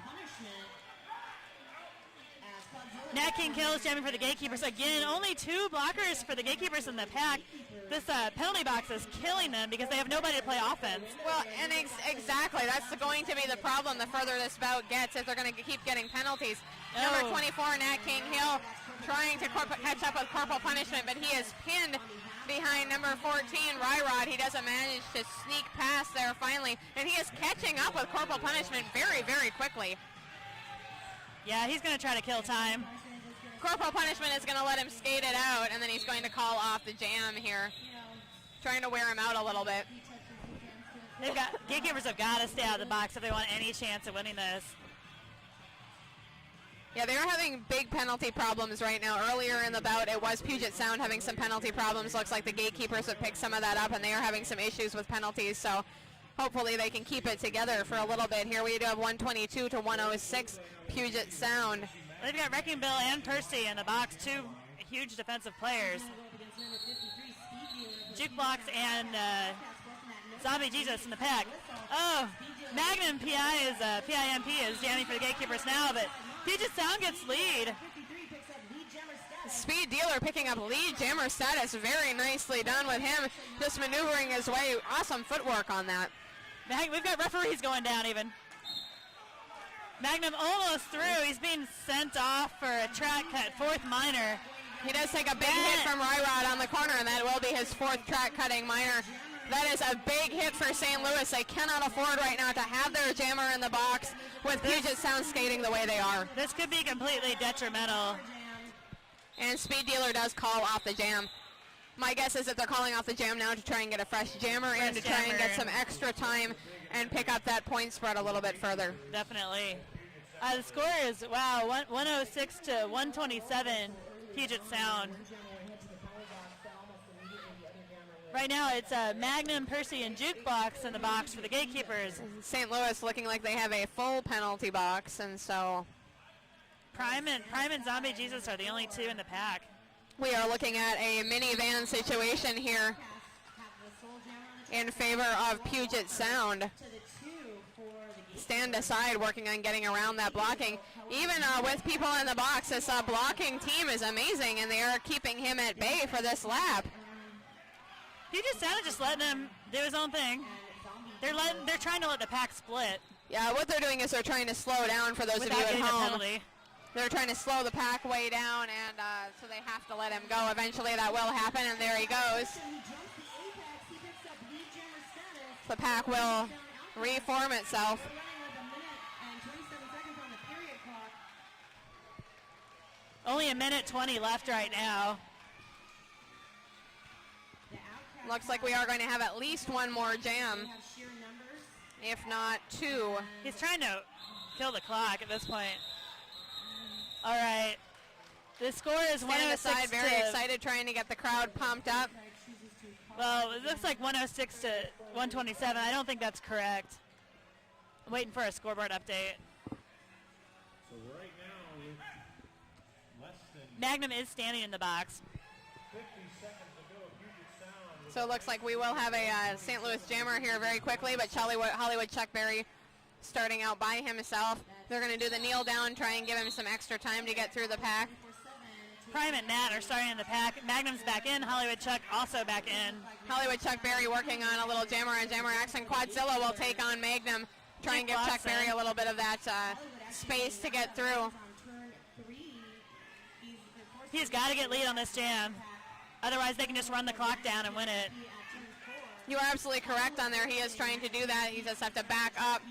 Nat King kills, jamming for the Gatekeepers. Again, only 2 blockers for the Gatekeepers in the pack. This penalty box is killing them because they have nobody to play offense. Well, and exactly. That's going to be the problem the further this bout gets if they're going to keep getting penalties. Number 24, Nat King Hill, trying to catch up with Corporal Punishment, but he is pinned behind number 14, Ryrod. He doesn't manage to sneak past there finally, and he is catching up with Corporal Punishment very, very quickly. Yeah, he's going to try to kill time. Corporal Punishment is going to let him skate it out, and then he's going to call off the jam here, trying to wear him out a little bit. Gatekeepers have got to stay out of the box if they want any chance of winning this. Yeah, they are having big penalty problems right now. Earlier in the bout, it was Puget Sound having some penalty problems. Looks like the Gatekeepers have picked some of that up, and they are having some issues with penalties, so hopefully they can keep it together for a little bit. Here we do have 122-106 Puget Sound. They've got Wrecking Bill and Percy in the box, 2 huge defensive players. Jukebox and Zombie Jesus in the pack. Oh, Magnum PIMP is jamming for the gatekeepers now, but Puget Sound gets lead. Speed Dealer picking up lead jammer status. Very nicely done with him. Just maneuvering his way. Awesome footwork on that. We've got referees going down even. Magnum almost through. He's being sent off for a track cut, fourth minor. He does take a big hit from Ryrod on the corner, and that will be his fourth track cutting minor. That is a big hit for St. Louis. They cannot afford right now to have their jammer in the box with Puget Sound skating the way they are. This could be completely detrimental. And Speed Dealer does call off the jam. My guess is that they're calling off the jam now to try and get a fresh jammer and to try and get some extra time and pick up that point spread a little bit further. Definitely. The score is, wow, 106 to 127, Puget Sound. Right now it's Magnum, Percy, and Jukebox in the box for the gatekeepers. St. Louis looking like they have a full penalty box, and so Prime and Zombie Jesus are the only two in the pack. We are looking at a minivan situation here in favor of Puget Sound. Stand aside, working on getting around that blocking. Even with people in the box, this blocking team is amazing, and they are keeping him at bay for this lap. Puget Sound is just letting him do his own thing. They're trying to let the pack split. Yeah, what they're doing is they're trying to slow down for those of you at home. They're trying to slow the pack way down, and so they have to let him go. Eventually that will happen, and there he goes. The pack will reform itself. Only a minute 20 left right now. Looks like we are going to have at least one more jam, if not two. He's trying to kill the clock at this point. All right. The score is 106 aside, very excited, trying to get the crowd pumped up. Well, it looks like 106 to 127. I don't think that's correct. I'm waiting for a scoreboard update. So right now, with less than Magnum is standing in the box. 50 seconds to go, Puget Sound. So it looks like we will have a St. Louis jammer here very quickly, but Hollywood Chuck Berry starting out by himself. They're going to do the kneel down, try and give him some extra time to get through the pack. Prime and Nat are starting in the pack. Magnum's back in. Hollywood Chuck also back in. Hollywood Chuck Berry working on a little jammer and jammer action. Quadzilla will take on Magnum. Try and give Chuck Berry a little bit of that space to get through. He's got to get lead on this jam. Otherwise, they can just run the clock down and win it. You are absolutely correct on there. He is trying to do that. He just have to back up,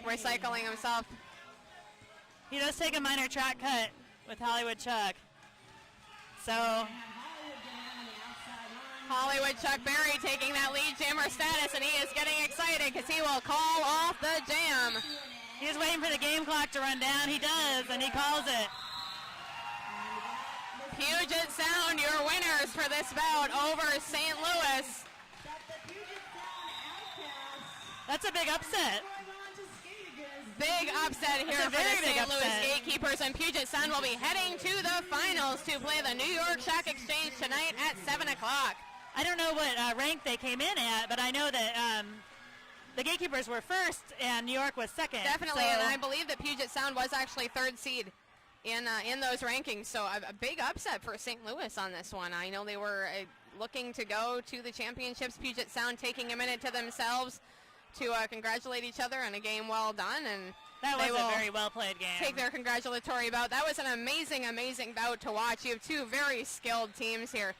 recycling himself. He does take a minor track cut with Hollywood Chuck. So Hollywood Chuck Berry taking that lead jammer status, and he is getting excited because he will call off the jam. He's waiting for the game clock to run down. He does, and he calls it. Puget Sound, your winners for this bout over St. Louis. That's a big upset. Big upset here for the St. Louis Gatekeepers, and Puget Sound will be heading to the finals to play the New York Stock Exchange tonight at 7 o'clock. I don't know what rank they came in at, but I know that the Gatekeepers were first and New York was second. Definitely, so. and I believe that Puget Sound was actually third seed in those rankings, so a big upset for St. Louis on this one. I know they were looking to go to the championships. Puget Sound taking a minute to themselves to congratulate each other on a game well done, and that was a very well played game. Take their congratulatory bout. That was an amazing, amazing bout to watch. You have two very skilled teams here.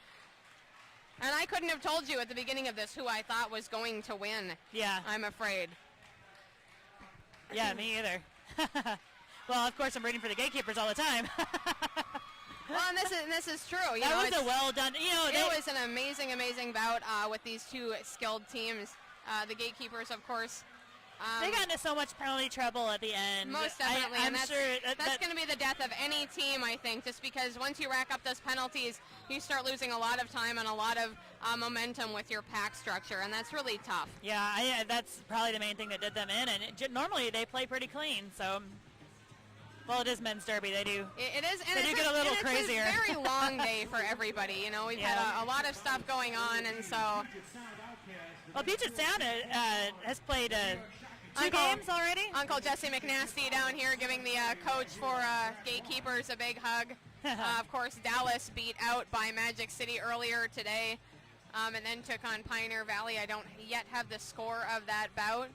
And I couldn't have told you at the beginning of this who I thought was going to win. Yeah. I'm afraid. Yeah, me either. Well, of course, I'm rooting for the Gatekeepers all the time. Well, and this is true. That was a well done. It was an amazing, amazing bout with these two skilled teams. The Gatekeepers, of course. They got into so much penalty trouble at the end. Most definitely. I'm sure that's going to be the death of any team, I think, just because once you rack up those penalties, you start losing a lot of time and a lot of momentum with your pack structure, and that's really tough. Yeah, that's probably the main thing that did them in, and normally they play pretty clean, so. Well, it is men's derby. They do. It is, and They do it's get a little crazier. It's a very long day for everybody. You know, we've Yeah. had a lot of stuff going on, and so Well, Puget Sound has played 2 Uncle- games already. Uncle Jesse McNasty down here giving the coach for Gatekeepers a big hug. Of course, Dallas beat out by Magic City earlier today, and then took on Pioneer Valley. I don't yet have the score of that bout.